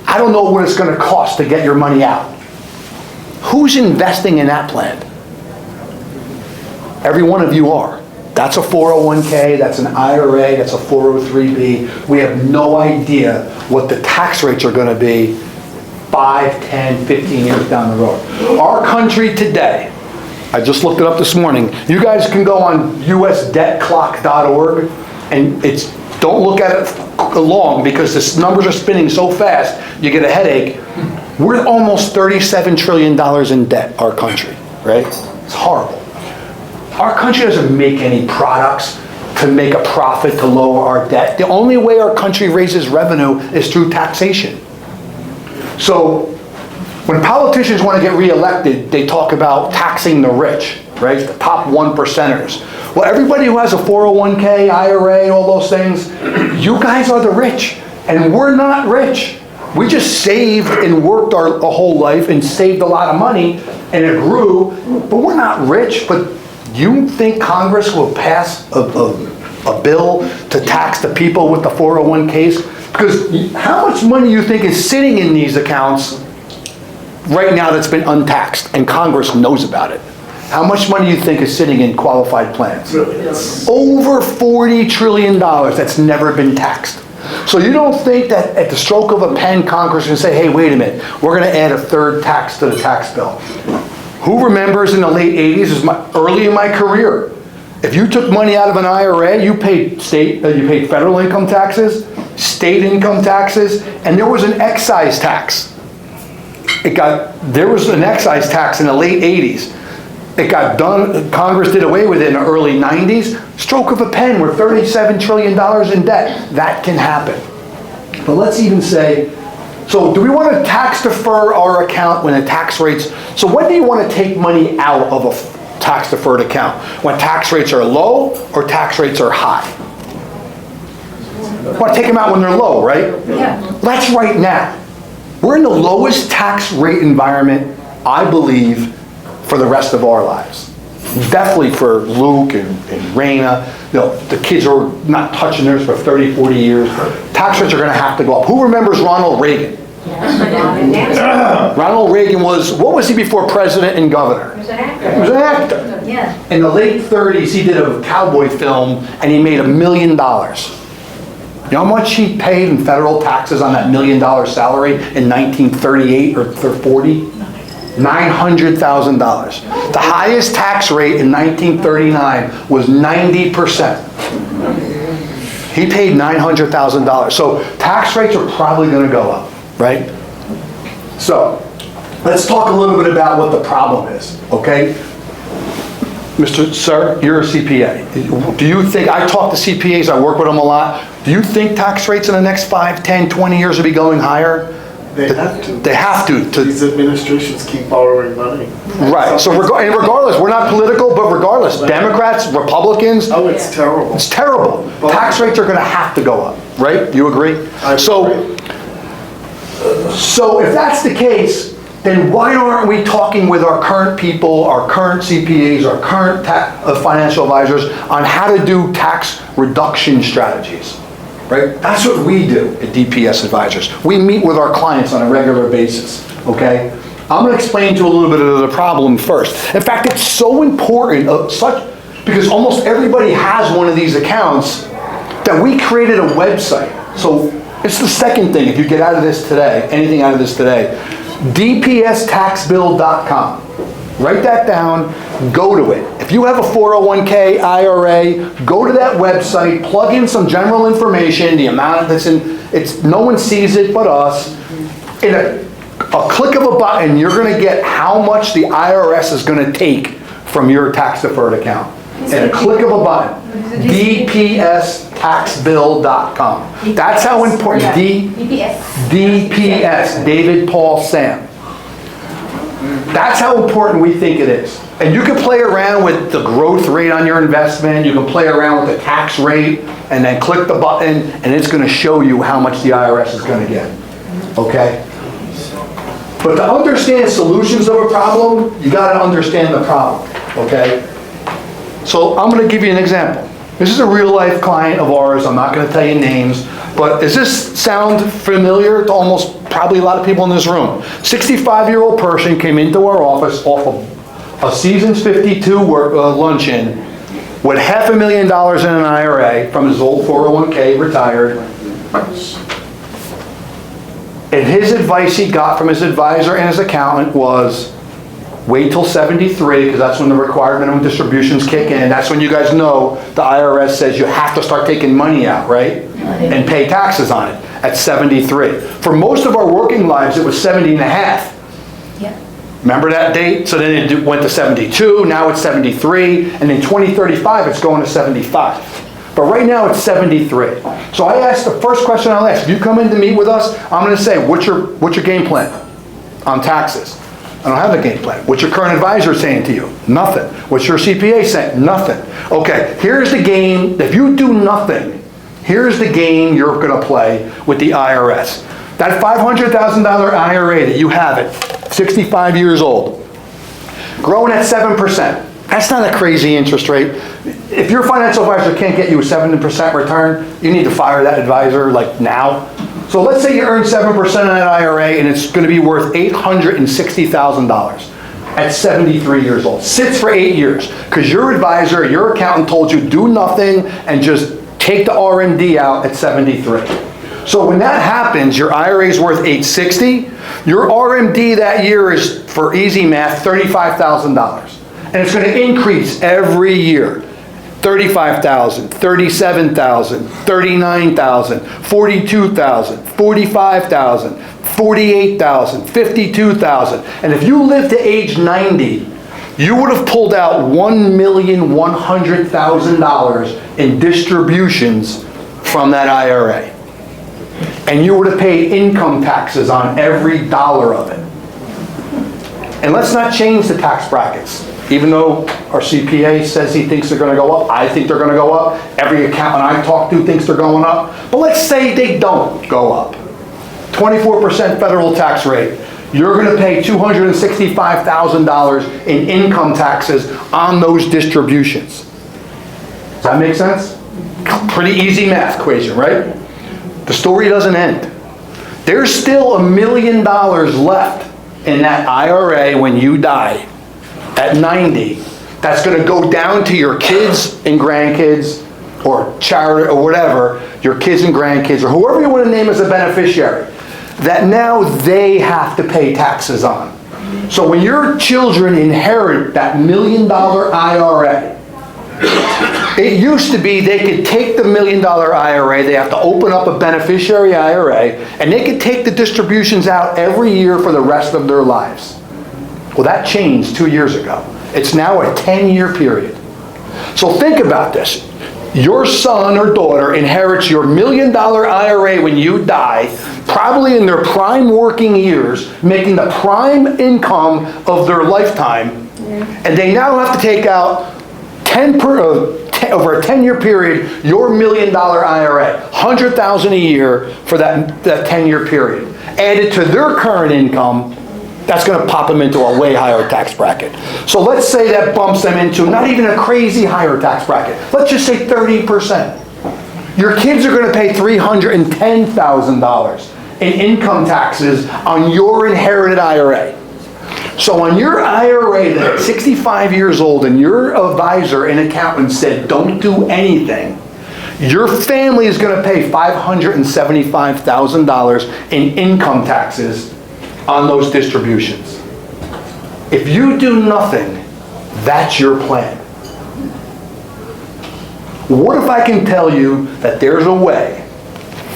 I don't know what it's going to cost to get your money out. Who's investing in that plan? Every one of you are. That's a 401k, that's an IRA, that's a 403b. We have no idea what the tax rates are going to be 5, 10, 15 years down the road. Our country today, I just looked it up this morning. You guys can go on usdebtclock.org and don't look at it long because the numbers are spinning so fast, you get a headache. We're almost $37 trillion in debt, our country, right? It's horrible. Our country doesn't make any products to make a profit to lower our debt. The only way our country raises revenue is through taxation. So when politicians want to get reelected, they talk about taxing the rich, right? The top 1%ers. Well, everybody who has a 401k, IRA, all those things, you guys are the rich, and we're not rich. We just saved and worked our whole life and saved a lot of money, and it grew, but we're not rich, but You think Congress will pass a bill to tax the people with the 401ks? Because how much money you think is sitting in these accounts right now that's been untaxed, and Congress knows about it? How much money you think is sitting in qualified plans? Over $40 trillion that's never been taxed. So you don't think that at the stroke of a pen, Congress can say, hey, wait a minute, we're going to add a third tax to the tax bill. Who remembers in the late 80s, early in my career, if you took money out of an IRA, you paid federal income taxes, state income taxes, and there was an excise tax. There was an excise tax in the late 80s. It got done, Congress did away with it in the early 90s. Stroke of a pen, we're $37 trillion in debt. That can happen. But let's even say, so do we want to tax defer our account when the tax rates, so when do you want to take money out of a tax deferred account? When tax rates are low or tax rates are high? You want to take them out when they're low, right? Yeah. That's right now. We're in the lowest tax rate environment, I believe, for the rest of our lives. Definitely for Luke and Raina. The kids are not touching theirs for 30, 40 years. Tax rates are going to have to go up. Who remembers Ronald Reagan? Ronald Reagan what was he before president and governor? He was an actor. He was an actor. Yeah. In the late 30s, he did a cowboy film, and he made $1 million. You know how much he paid in federal taxes on that $1 million salary in 1938 or 40? $900,000. The highest tax rate in 1939 was 90%. He paid $900,000. So tax rates are probably going to go up, right? So let's talk a little bit about what the problem is, okay? Mr. Sir, you're a CPA. Do you think, I talk to CPAs, I work with them a lot. Do you think tax rates in the next 5, 10, 20 years will be going higher? They have to. They have to. These administrations keep borrowing money. Right, so regardless, we're not political, but regardless, Democrats, Republicans, Oh, it's terrible. it's terrible. Tax rates are gonna have to go up, right? You agree? I agree. So if that's the case, then why aren't we talking with our current people, our current CPAs, our current financial advisors on how to do tax reduction strategies? Right? That's what we do at DPS Advisors. We meet with our clients on a regular basis, okay? I'm going to explain to you a little bit of the problem first. In fact, it's so important, because almost everybody has one of these accounts, that we created a website. So it's the second thing, if you get out of this today, anything out of this today, dpstaxbill.com. Write that down, go to it. If you have a 401k, IRA, go to that website, plug in some general information, the amount that's in, no one sees it but us. In a click of a button, you're gonna get how much the IRS is gonna take from your tax deferred account. In a click of a button, dpstaxbill.com. That's how important, DPS, David, Paul, Sam. That's how important we think it is. And you can play around with the growth rate on your investment, you can play around with the tax rate, and then click the button, and it's gonna show you how much the IRS is gonna get, okay? But to understand solutions of a problem, you gotta understand the problem, okay? So I'm gonna give you an example. This is a real life client of ours, I'm not gonna tell you names, but does this sound familiar to almost probably a lot of people in this room? 65-year-old person came into our office off of a Seasons 52 luncheon with $500,000 in an IRA from his old 401k, retired. And his advice he got from his advisor and his accountant was, wait till 73, because that's when the required minimum distributions kick in. That's when you guys know the IRS says you have to start taking money out, right? And pay taxes on it at 73. For most of our working lives, it was 70 and a half. Yeah. Remember that date? So then it went to 72, now it's 73, and in 2035, it's going to 75. But right now, it's 73. So I asked, the first question I'll ask, if you come in to meet with us, I'm gonna say, what's your game plan on taxes? I don't have a game plan. What's your current advisor saying to you? Nothing. What's your CPA saying? Nothing. Okay, here's the game. If you do nothing, here's the game you're gonna play with the IRS. That $500,000 IRA that you have at 65 years old, growing at 7%. That's not a crazy interest rate. If your financial advisor can't get you a 7% return, you need to fire that advisor like now. So let's say you earn 7% on that IRA and it's going to be worth $860,000 at 73 years old. Sits for 8 years because your advisor, your accountant told you do nothing and just take the RMD out at 73. So when that happens, your IRA is worth $860. Your RMD that year is, for easy math, $35,000. And it's going to increase every year. $35,000, $37,000, $39,000, $42,000, $45,000, $48,000, $52,000. And if you live to age 90, you would have pulled out $1,100,000 in distributions from that IRA. And you would have paid income taxes on every dollar of it. And let's not change the tax brackets. Even though our CPA says he thinks they're going to go up, I think they're going to go up. Every accountant I talk to thinks they're going up. But let's say they don't go up. 24% federal tax rate. You're going to pay $265,000 in income taxes on those distributions. Does that make sense? Pretty easy math equation, right? The story doesn't end. There's still $1 million left in that IRA when you die at 90. That's going to go down to your kids and grandkids or charity or whatever, your kids and grandkids or whoever you want to name as a beneficiary, that now they have to pay taxes on. So when your children inherit that $1 million IRA, it used to be they could take the $1 million IRA, they have to open up a beneficiary IRA, and they could take the distributions out every year for the rest of their lives. Well, that changed 2 years ago. It's now a 10-year period. So think about this. Your son or daughter inherits your $1 million IRA when you die, probably in their prime working years, making the prime income of their lifetime, and they now have to take out over a 10-year period, your $1 million IRA, $100,000 a year for that 10-year period. Added to their current income, that's going to pop them into a way higher tax bracket. So let's say that bumps them into not even a crazy higher tax bracket. Let's just say 30%. Your kids are going to pay $310,000 in income taxes on your inherited IRA. So on your IRA that's 65 years old and your advisor and accountant said don't do anything, your family is going to pay $575,000 in income taxes on those distributions. If you do nothing, that's your plan. What if I can tell you that there's a way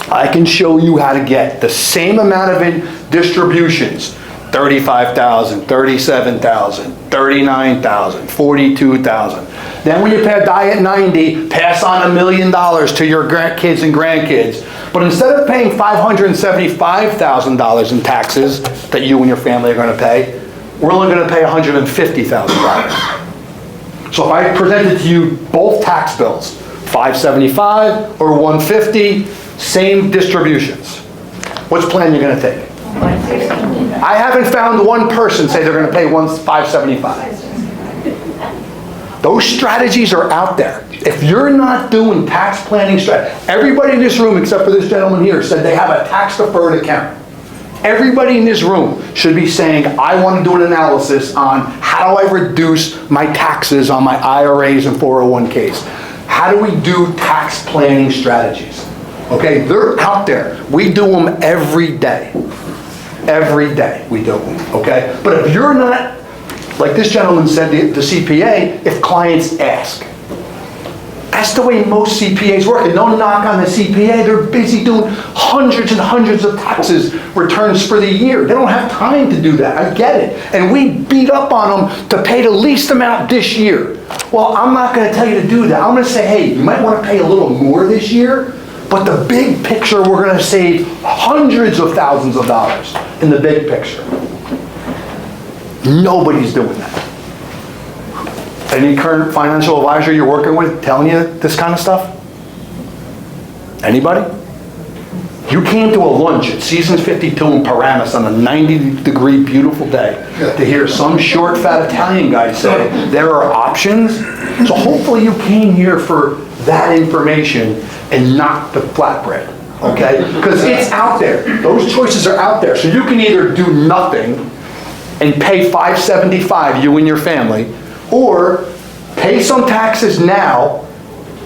I can show you how to get the same amount of distributions, $35,000, $37,000, $39,000, $42,000. Then when you die at 90, pass on $1 million to your kids and grandkids. But instead of paying $575,000 in taxes that you and your family are going to pay, we're only going to pay $150,000. So if I presented to you both tax bills, $575 or $150, same distributions, which plan you're going to take? I haven't found one person say they're going to pay $575. Those strategies are out there. If you're not doing tax planning strategy, everybody in this room except for this gentleman here said they have a tax deferred account. Everybody in this room should be saying, I want to do an analysis on how do I reduce my taxes on my IRAs and 401ks. How do we do tax planning strategies? Okay, they're out there. We do them every day. Every day we do them, okay? But if you're not, like this gentleman said, the CPA, if clients ask. That's the way most CPAs work. And no knock on the CPA. They're busy doing hundreds and hundreds of taxes returns for the year. They don't have time to do that. I get it. And we beat up on them to pay the least amount this year. Well, I'm not going to tell you to do that. I'm going to say, hey, you might want to pay a little more this year, but the big picture, we're going to save hundreds of thousands of dollars in the big picture. Nobody's doing that. Any current financial advisor you're working with telling you this kind of stuff? Anybody? You came to a lunch at Seasons 52 in Paramus on a 90-degree beautiful day to hear some short, fat Italian guy say, there are options. So hopefully you came here for that information and not the flatbread, okay? Because it's out there. Those choices are out there. So you can either do nothing and pay $575, you and your family, or pay some taxes now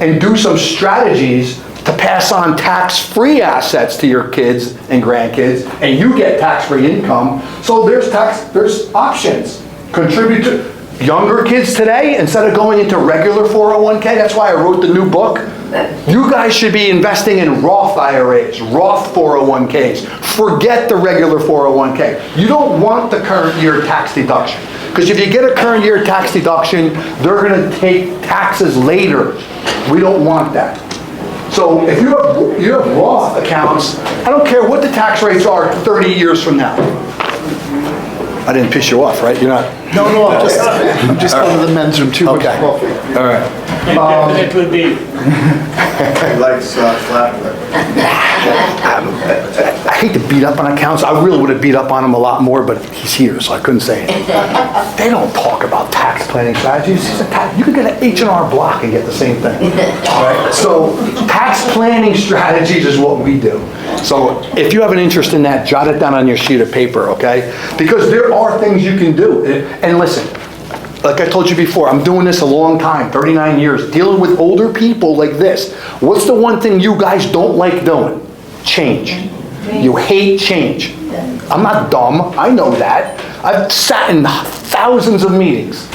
and do some strategies to pass on tax-free assets to your kids and grandkids, and you get tax-free income. So there's options. Contribute to younger kids today, instead of going into regular 401k, that's why I wrote the new book. You guys should be investing in Roth IRAs, Roth 401ks. Forget the regular 401k. You don't want the current year tax deduction. Because if you get a current year tax deduction, they're going to take taxes later. We don't want that. So if you have Roth accounts, I don't care what the tax rates are 30 years from now. I didn't piss you off, right? You're not? No, I'm just going to the men's room, too much Okay. coffee. All right. It would be. He likes flatbread. I hate to beat up on accounts. I really would have beat up on him a lot more, but he's here, so I couldn't say anything. They don't talk about tax planning strategies. You can get an H&R Block and get the same thing. All right? So tax planning strategies is what we do. So if you have an interest in that, jot it down on your sheet of paper, okay? Because there are things you can do. And listen, like I told you before, I'm doing this a long time, 39 years, dealing with older people like this. What's the one thing you guys don't like doing? Change. You hate change. I'm not dumb, I know that. I've sat in thousands of meetings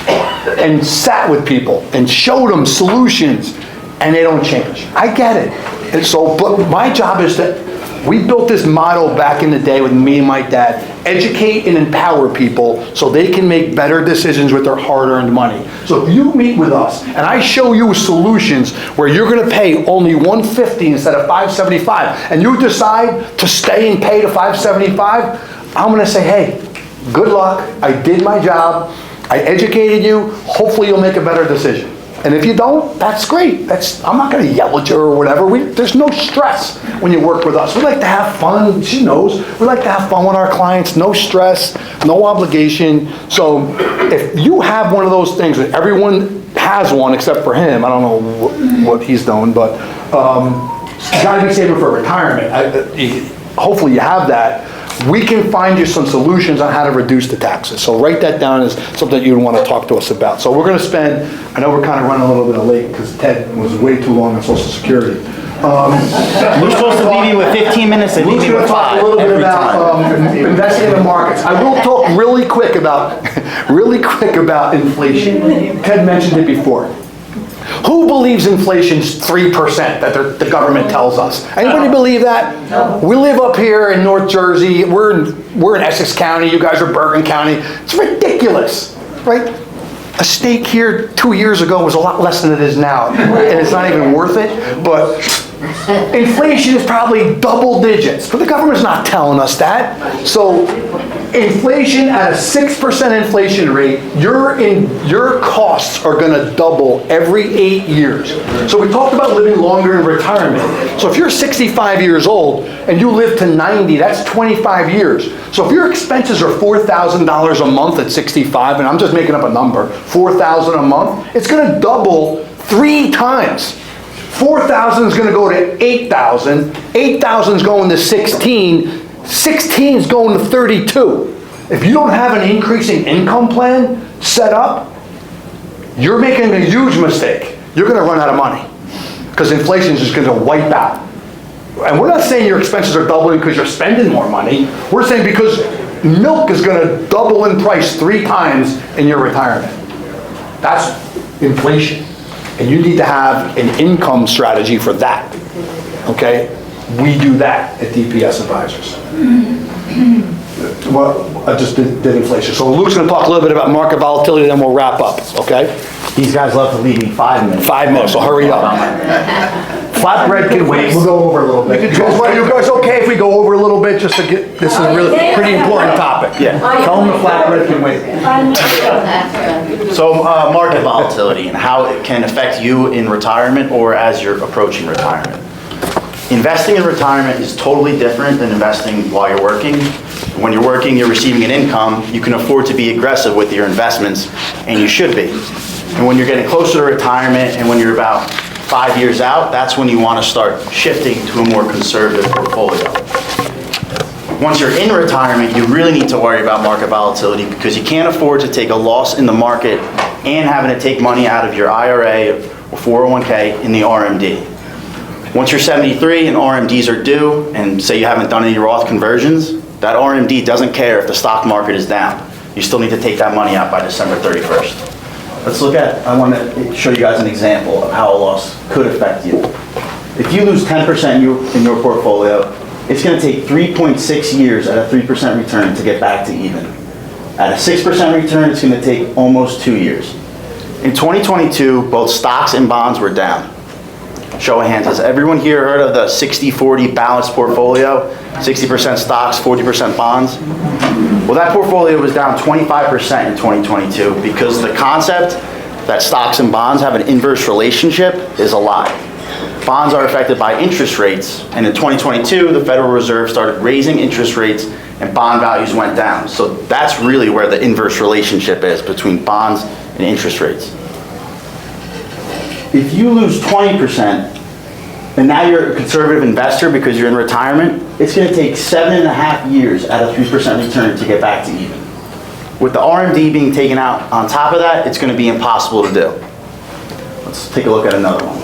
and sat with people and showed them solutions, and they don't change. I get it. And so, but my job is that we built this model back in the day with me and my dad, educate and empower people so they can make better decisions with their hard-earned money. So if you meet with us and I show you solutions where you're gonna pay only $150 instead of $575, and you decide to stay and pay the $575, I'm gonna say, hey, good luck, I did my job, I educated you, hopefully you'll make a better decision. And if you don't, that's great. I'm not going to yell at you or whatever. There's no stress when you work with us. We like to have fun. She knows. We like to have fun with our clients. No stress, no obligation. So if you have one of those things, that everyone has one except for him. I don't know what he's doing, but you got to be saving for retirement. Hopefully you have that. We can find you some solutions on how to reduce the taxes. So write that down as something you'd want to talk to us about. So we're going to spend, I know we're kind of running a little bit late because Ted was way too long on Social Security. We're supposed to leave you with 15 minutes and leave Luke's you going with to talk 5 a little bit every about time. investing in the markets. I will talk really quick about inflation. Ted mentioned it before. Who believes inflation's 3% that the government tells us? Anybody believe that? No. We live up here in North Jersey. We're in Essex County. You guys are Bergen County. It's ridiculous, right? A steak here 2 years ago was a lot less than it is now, and it's not even worth it. But inflation is probably double digits, but the government's not telling us that. So inflation at a 6% inflation rate, your costs are going to double every 8 years. So we talked about living longer in retirement. So if you're 65 years old and you live to 90, that's 25 years. So if your expenses are $4,000 a month at 65, and I'm just making up a number, $4,000 a month, it's going to double 3 times. 4,000 is going to go to 8,000. 8,000 is going to 16. 16 is going to 32. If you don't have an increasing income plan set up, you're making a huge mistake. You're going to run out of money because inflation is just going to wipe out. And we're not saying your expenses are doubling because you're spending more money. We're saying because milk is going to double in price 3 times in your retirement. That's inflation. And you need to have an income strategy for that. Okay? We do that at DPS Advisors. Well, I just did inflation. So Luke's going to talk a little bit about market volatility, then we'll wrap up, okay? These guys love to leave me 5 minutes. 5 minutes, so hurry up. Flatbread can wait. We'll go over a little bit. You guys okay if we go over a little bit just to get, this is a really pretty important topic. Yeah. Tell them the flatbread can wait. So market volatility and how it can affect you in retirement or as you're approaching retirement. Investing in retirement is totally different than investing while you're working. When you're working, you're receiving an income. You can afford to be aggressive with your investments, and you should be. And when you're getting closer to retirement and when you're about 5 years out, that's when you want to start shifting to a more conservative portfolio. Once you're in retirement, you really need to worry about market volatility because you can't afford to take a loss in the market and having to take money out of your IRA or 401k in the RMD. Once you're 73 and RMDs are due, and say you haven't done any Roth conversions, that RMD doesn't care if the stock market is down. You still need to take that money out by December 31st. Let's look at, I want to show you guys an example of how a loss could affect you. If you lose 10% in your portfolio, it's going to take 3.6 years at a 3% return to get back to even. At a 6% return, it's going to take almost 2 years. In 2022, both stocks and bonds were down. Show of hands, has everyone here heard of the 60-40 balanced portfolio? 60% stocks, 40% bonds? Well, that portfolio was down 25% in 2022 because the concept that stocks and bonds have an inverse relationship is a lie. Bonds are affected by interest rates, and in 2022, the Federal Reserve started raising interest rates and bond values went down. So that's really where the inverse relationship is between bonds and interest rates. If you lose 20%, and now you're a conservative investor because you're in retirement, it's going to take 7.5 years at a 3% return to get back to even. With the RMD being taken out on top of that, it's going to be impossible to do. Let's take a look at another one.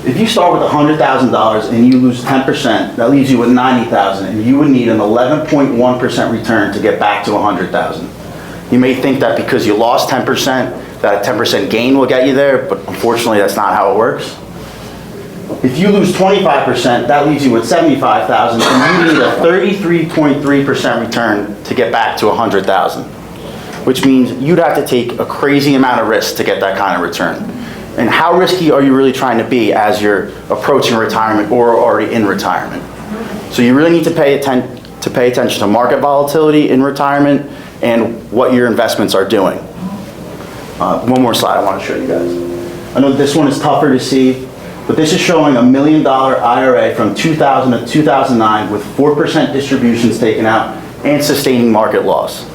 If you start with $100,000 and you lose 10%, that leaves you with $90,000, and you would need an 11.1% return to get back to $100,000. You may think that because you lost 10%, that a 10% gain will get you there, but unfortunately that's not how it works. If you lose 25%, that leaves you with $75,000, and you need a 33.3% return to get back to $100,000, which means you'd have to take a crazy amount of risk to get that kind of return. And how risky are you really trying to be as you're approaching retirement or already in retirement? So you really need to pay attention to market volatility in retirement and what your investments are doing. One more slide I want to show you guys. I know this one is tougher to see, but this is showing a $1 million IRA from 2000 to 2009 with 4% distributions taken out and sustaining market loss.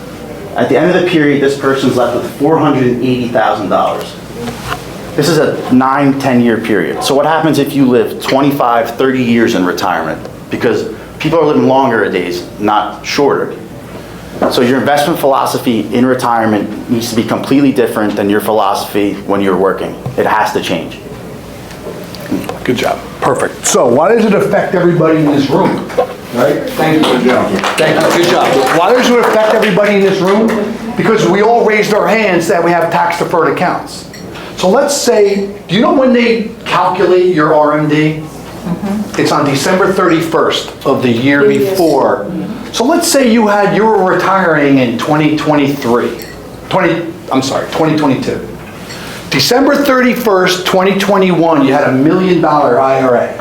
At the end of the period, this person's left with $480,000. This is a 9-10 year period. So what happens if you live 25, 30 years in retirement? Because people are living longer nowadays, not shorter. So your investment philosophy in retirement needs to be completely different than your philosophy when you're working. It has to change. Good job. Perfect. So why does it affect everybody in this room? Right? Thank you. Good job. Thank you. Good job. Why does it affect everybody in this room? Because we all raised our hands that we have tax deferred accounts. So let's say, do you know when they calculate your RMD? It's on December 31st of the year before. So let's say you were retiring in 2022. December 31st, 2021, you had $1 million IRA.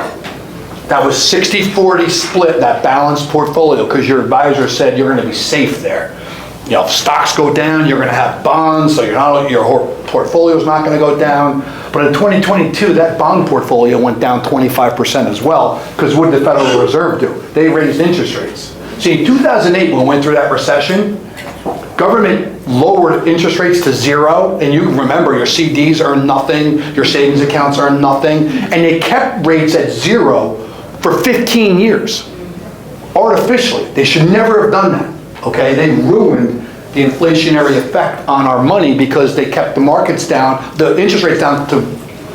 That was 60-40 split, that balanced portfolio, because your advisor said you're going to be safe there. You know, if stocks go down, you're going to have bonds, so your portfolio's not going to go down. But in 2022, that bond portfolio went down 25% as well, because what did the Federal Reserve do? They raised interest rates. See, in 2008, when we went through that recession, government lowered interest rates to zero, and you remember your CDs earn nothing, your savings accounts earn nothing, and they kept rates at zero for 15 years, artificially. They should never have done that, okay? They ruined the inflationary effect on our money because they kept the markets down, the interest rates down to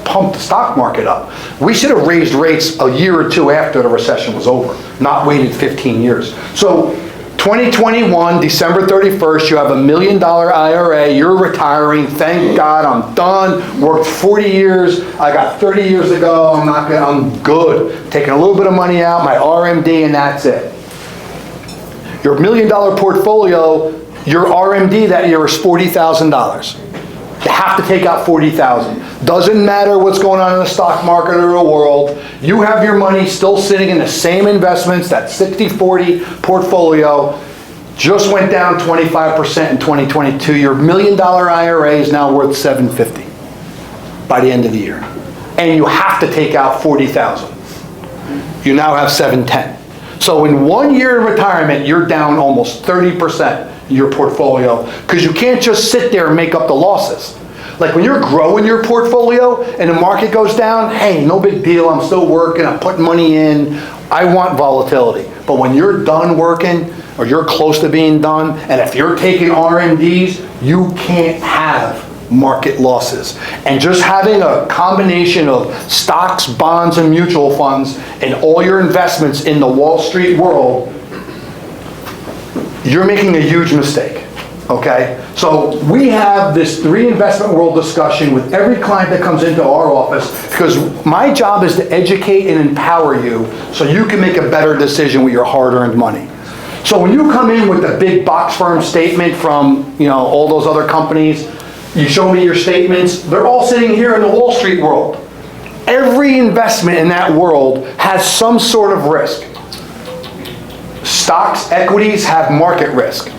pump the stock market up. We should have raised rates a year or two after the recession was over, not waited 15 years. So 2021, December 31st, you have $1 million IRA, you're retiring, thank God, I'm done, worked 40 years, I got 30 years to go, I'm good. Taking a little bit of money out, my RMD, and that's it. Your $1 million portfolio, your RMD that year is $40,000. You have to take out $40,000. Doesn't matter what's going on in the stock market or the world. You have your money still sitting in the same investments, that 60-40 portfolio. Just went down 25% in 2022. Your $1 million IRA is now worth $750 by the end of the year. And you have to take out $40,000. You now have 710. So in 1 year in retirement, you're down almost 30% of your portfolio, because you can't just sit there and make up the losses. Like when you're growing your portfolio and the market goes down, hey, no big deal, I'm still working, I'm putting money in, I want volatility. But when you're done working, or you're close to being done, and if you're taking RMDs, you can't have market losses. And just having a combination of stocks, bonds, and mutual funds, and all your investments in the Wall Street world, you're making a huge mistake, okay? So we have this reinvestment world discussion with every client that comes into our office, because my job is to educate and empower you so you can make a better decision with your hard-earned money. So when you come in with the big box firm statement from, all those other companies, you show me your statements, they're all sitting here in the Wall Street world. Every investment in that world has some sort of risk. Stocks, equities have market risk.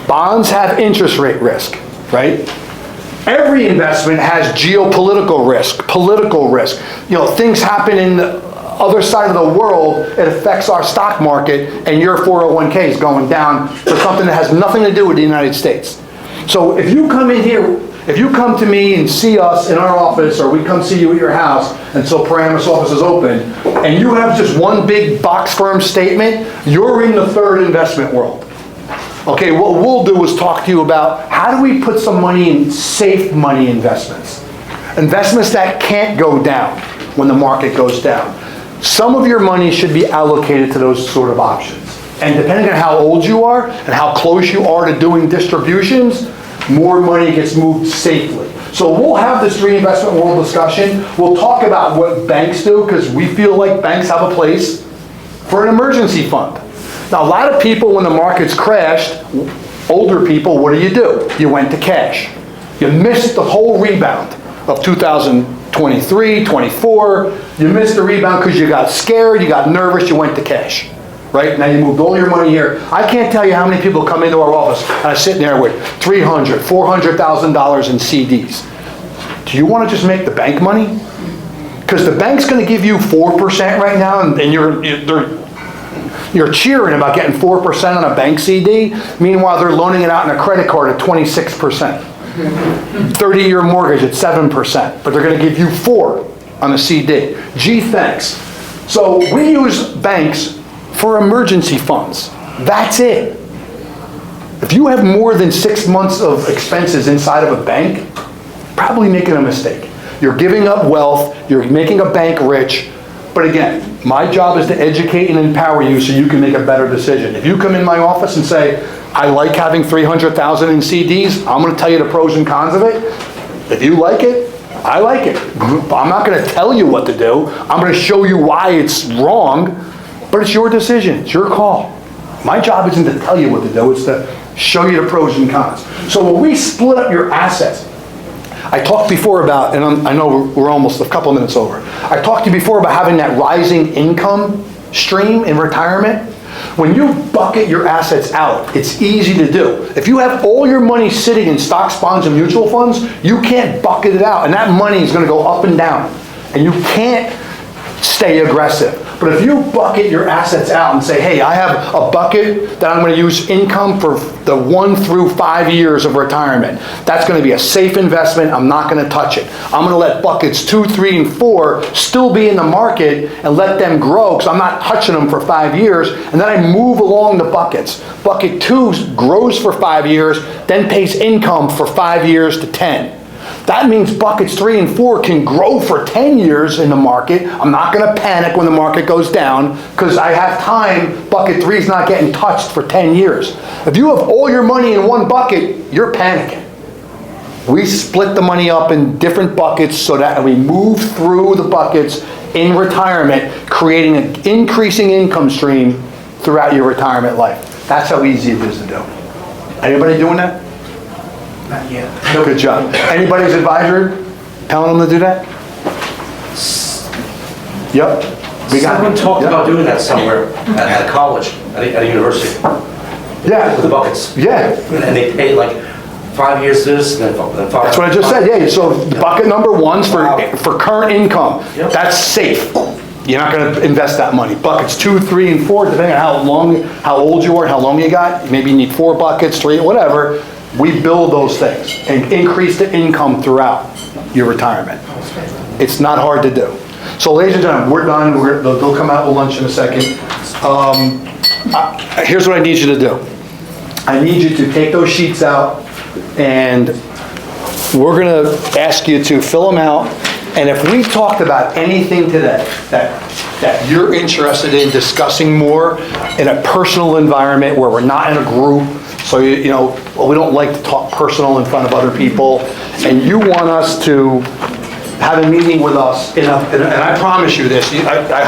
Bonds have interest rate risk, right? Every investment has geopolitical risk, political risk. Things happen in the other side of the world, it affects our stock market, and your 401k is going down for something that has nothing to do with the United States. So if you come in here, if you come to me and see us in our office, or we come see you at your house, and so Paramus office is open, and you have just one big box firm statement, you're in the third investment world. Okay, what we'll do is talk to you about how do we put some money in safe money investments. Investments that can't go down when the market goes down. Some of your money should be allocated to those sort of options. And depending on how old you are and how close you are to doing distributions, more money gets moved safely. So we'll have this reinvestment world discussion. We'll talk about what banks do, because we feel like banks have a place for an emergency fund. Now, a lot of people, when the markets crashed, older people, what do? You went to cash. You missed the whole rebound of 2023, 24. You missed the rebound because you got scared, you got nervous, you went to cash. Right? Now you moved all your money here. I can't tell you how many people come into our office and are sitting there with $300,000, $400,000 in CDs. Do you want to just make the bank money? Because the bank's going to give you 4% right now, and you're cheering about getting 4% on a bank CD. Meanwhile, they're loaning it out in a credit card at 26%. 30-year mortgage at 7%, but they're going to give you 4 on a CD. Gee, thanks. So we use banks for emergency funds. That's it. If you have more than 6 months of expenses inside of a bank, probably making a mistake. You're giving up wealth, you're making a bank rich, but again, my job is to educate and empower you so you can make a better decision. If you come in my office and say, I like having $300,000 in CDs, I'm going to tell you the pros and cons of it. If you like it, I like it. I'm not going to tell you what to do. I'm going to show you why it's wrong, but it's your decision. It's your call. My job isn't to tell you what to do. It's to show you the pros and cons. So when we split up your assets, I talked before about, and I know we're almost a couple minutes over. I talked to you before about having that rising income stream in retirement. When you bucket your assets out, it's easy to do. If you have all your money sitting in stocks, bonds, and mutual funds, you can't bucket it out, and that money is going to go up and down, and you can't stay aggressive. But if you bucket your assets out and say, hey, I have a bucket that I'm going to use income for the 1 through 5 years of retirement. That's going to be a safe investment. I'm not going to touch it. I'm going to let buckets 2, 3, and 4 still be in the market and let them grow, because I'm not touching them for 5 years. And then I move along the buckets. Bucket 2 grows for 5 years, then pays income for 5 years to 10. That means buckets 3 and 4 can grow for 10 years in the market. I'm not going to panic when the market goes down, because I have time. Bucket 3 is not getting touched for 10 years. If you have all your money in one bucket, you're panicking. We split the money up in different buckets so that we move through the buckets in retirement, creating an increasing income stream throughout your retirement life. That's how easy it is to do. Anybody doing that? Not yet. Good job. Anybody's advisor telling them to do that? Yep. We got Someone it. talked Yep. about doing that somewhere at a college, at a university, Yeah. with the buckets. Yeah. And they paid like 5 years this, and then 5. That's what I just said. Yeah. So bucket number 1's for current income. Yep. That's safe. You're not gonna invest that money. Buckets 2, 3, and 4, depending on how old you are, how long you got, maybe you need 4 buckets, 3, whatever. We build those things and increase the income throughout your retirement. It's not hard to do. So ladies and gentlemen, we're done. They'll come out with lunch in a second. Here's what I need you to do. I need you to take those sheets out, and we're gonna ask you to fill them out. And if we talked about anything today that you're interested in discussing more in a personal environment where we're not in a group, so we don't like to talk personal in front of other people, and you want us to have a meeting with us, and I promise you this,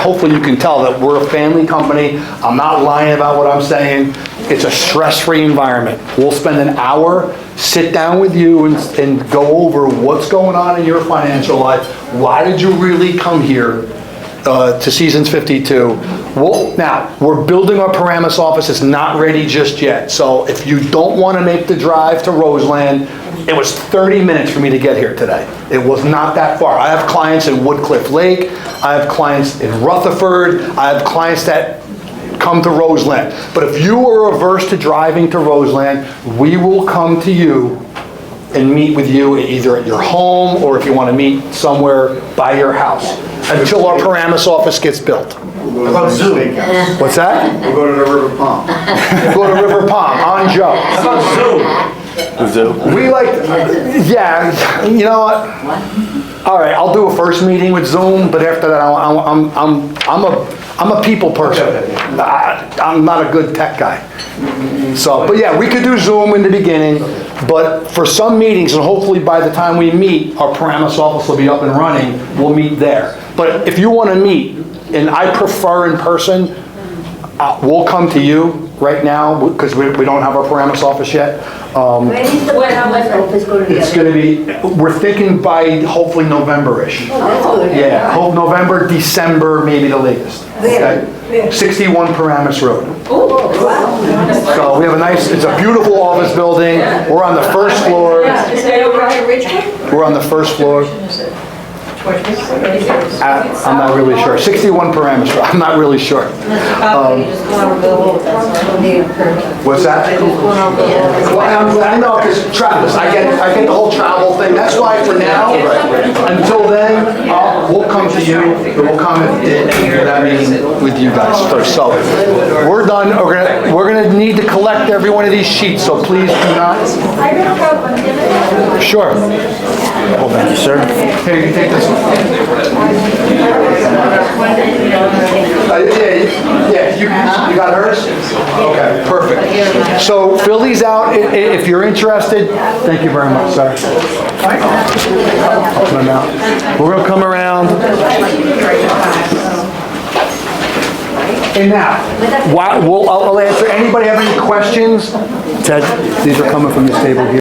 hopefully you can tell that we're a family company. I'm not lying about what I'm saying. It's a stress-free environment. We'll spend an hour, sit down with you and go over what's going on in your financial life. Why did you really come here to Seasons 52? Now, we're building our Paramus office. It's not ready just yet. So if you don't want to make the drive to Roseland, it was 30 minutes for me to get here today. It was not that far. I have clients in Woodcliff Lake. I have clients in Rutherford. I have clients that come to Roseland. But if you are averse to driving to Roseland, we will come to you and meet with you either at your home or if you want to meet somewhere by your house until our Paramus office gets built. We'll go to the steakhouse. What's that? We'll go to the River Palm. Go to River Palm, on Joe. How about Zoom? We like, yeah, you know what? All right, I'll do a first meeting with Zoom, but after that, I'm a people person. I'm not a good tech guy. So, but yeah, we could do Zoom in the beginning, but for some meetings, and hopefully by the time we meet, our Paramus office will be up and running, we'll meet there. But if you want to meet, and I prefer in person, we'll come to you right now, because we don't have our Paramus office yet. When is the Paramus office going to be? It's going to be, we're thinking by hopefully November-ish. Oh, that's good. Yeah, hope November, December, maybe the latest. Where? Okay? 61 Paramus Road. Oh, wow. So we have a nice, it's a beautiful office building. We're on the first floor. Is that over in Richmond? We're on the first floor. I'm not really sure. 61 Paramus Road, I'm not really sure. What's that? Well, I know, because Travis, I get the whole travel thing. That's why for now, until then, we'll come to you, but we'll come and do that meeting with you guys first. So, we're done. We're gonna need to collect every one of these sheets, so please do not. Sure. Well, thank you, sir. Here, you can take this one. Yeah, you got hers? Okay, perfect. So fill these out if you're interested. Thank you very much, sir. Help them out. We're gonna come around. And now, I'll answer. Anybody have any questions? Ted, these are coming from this table here.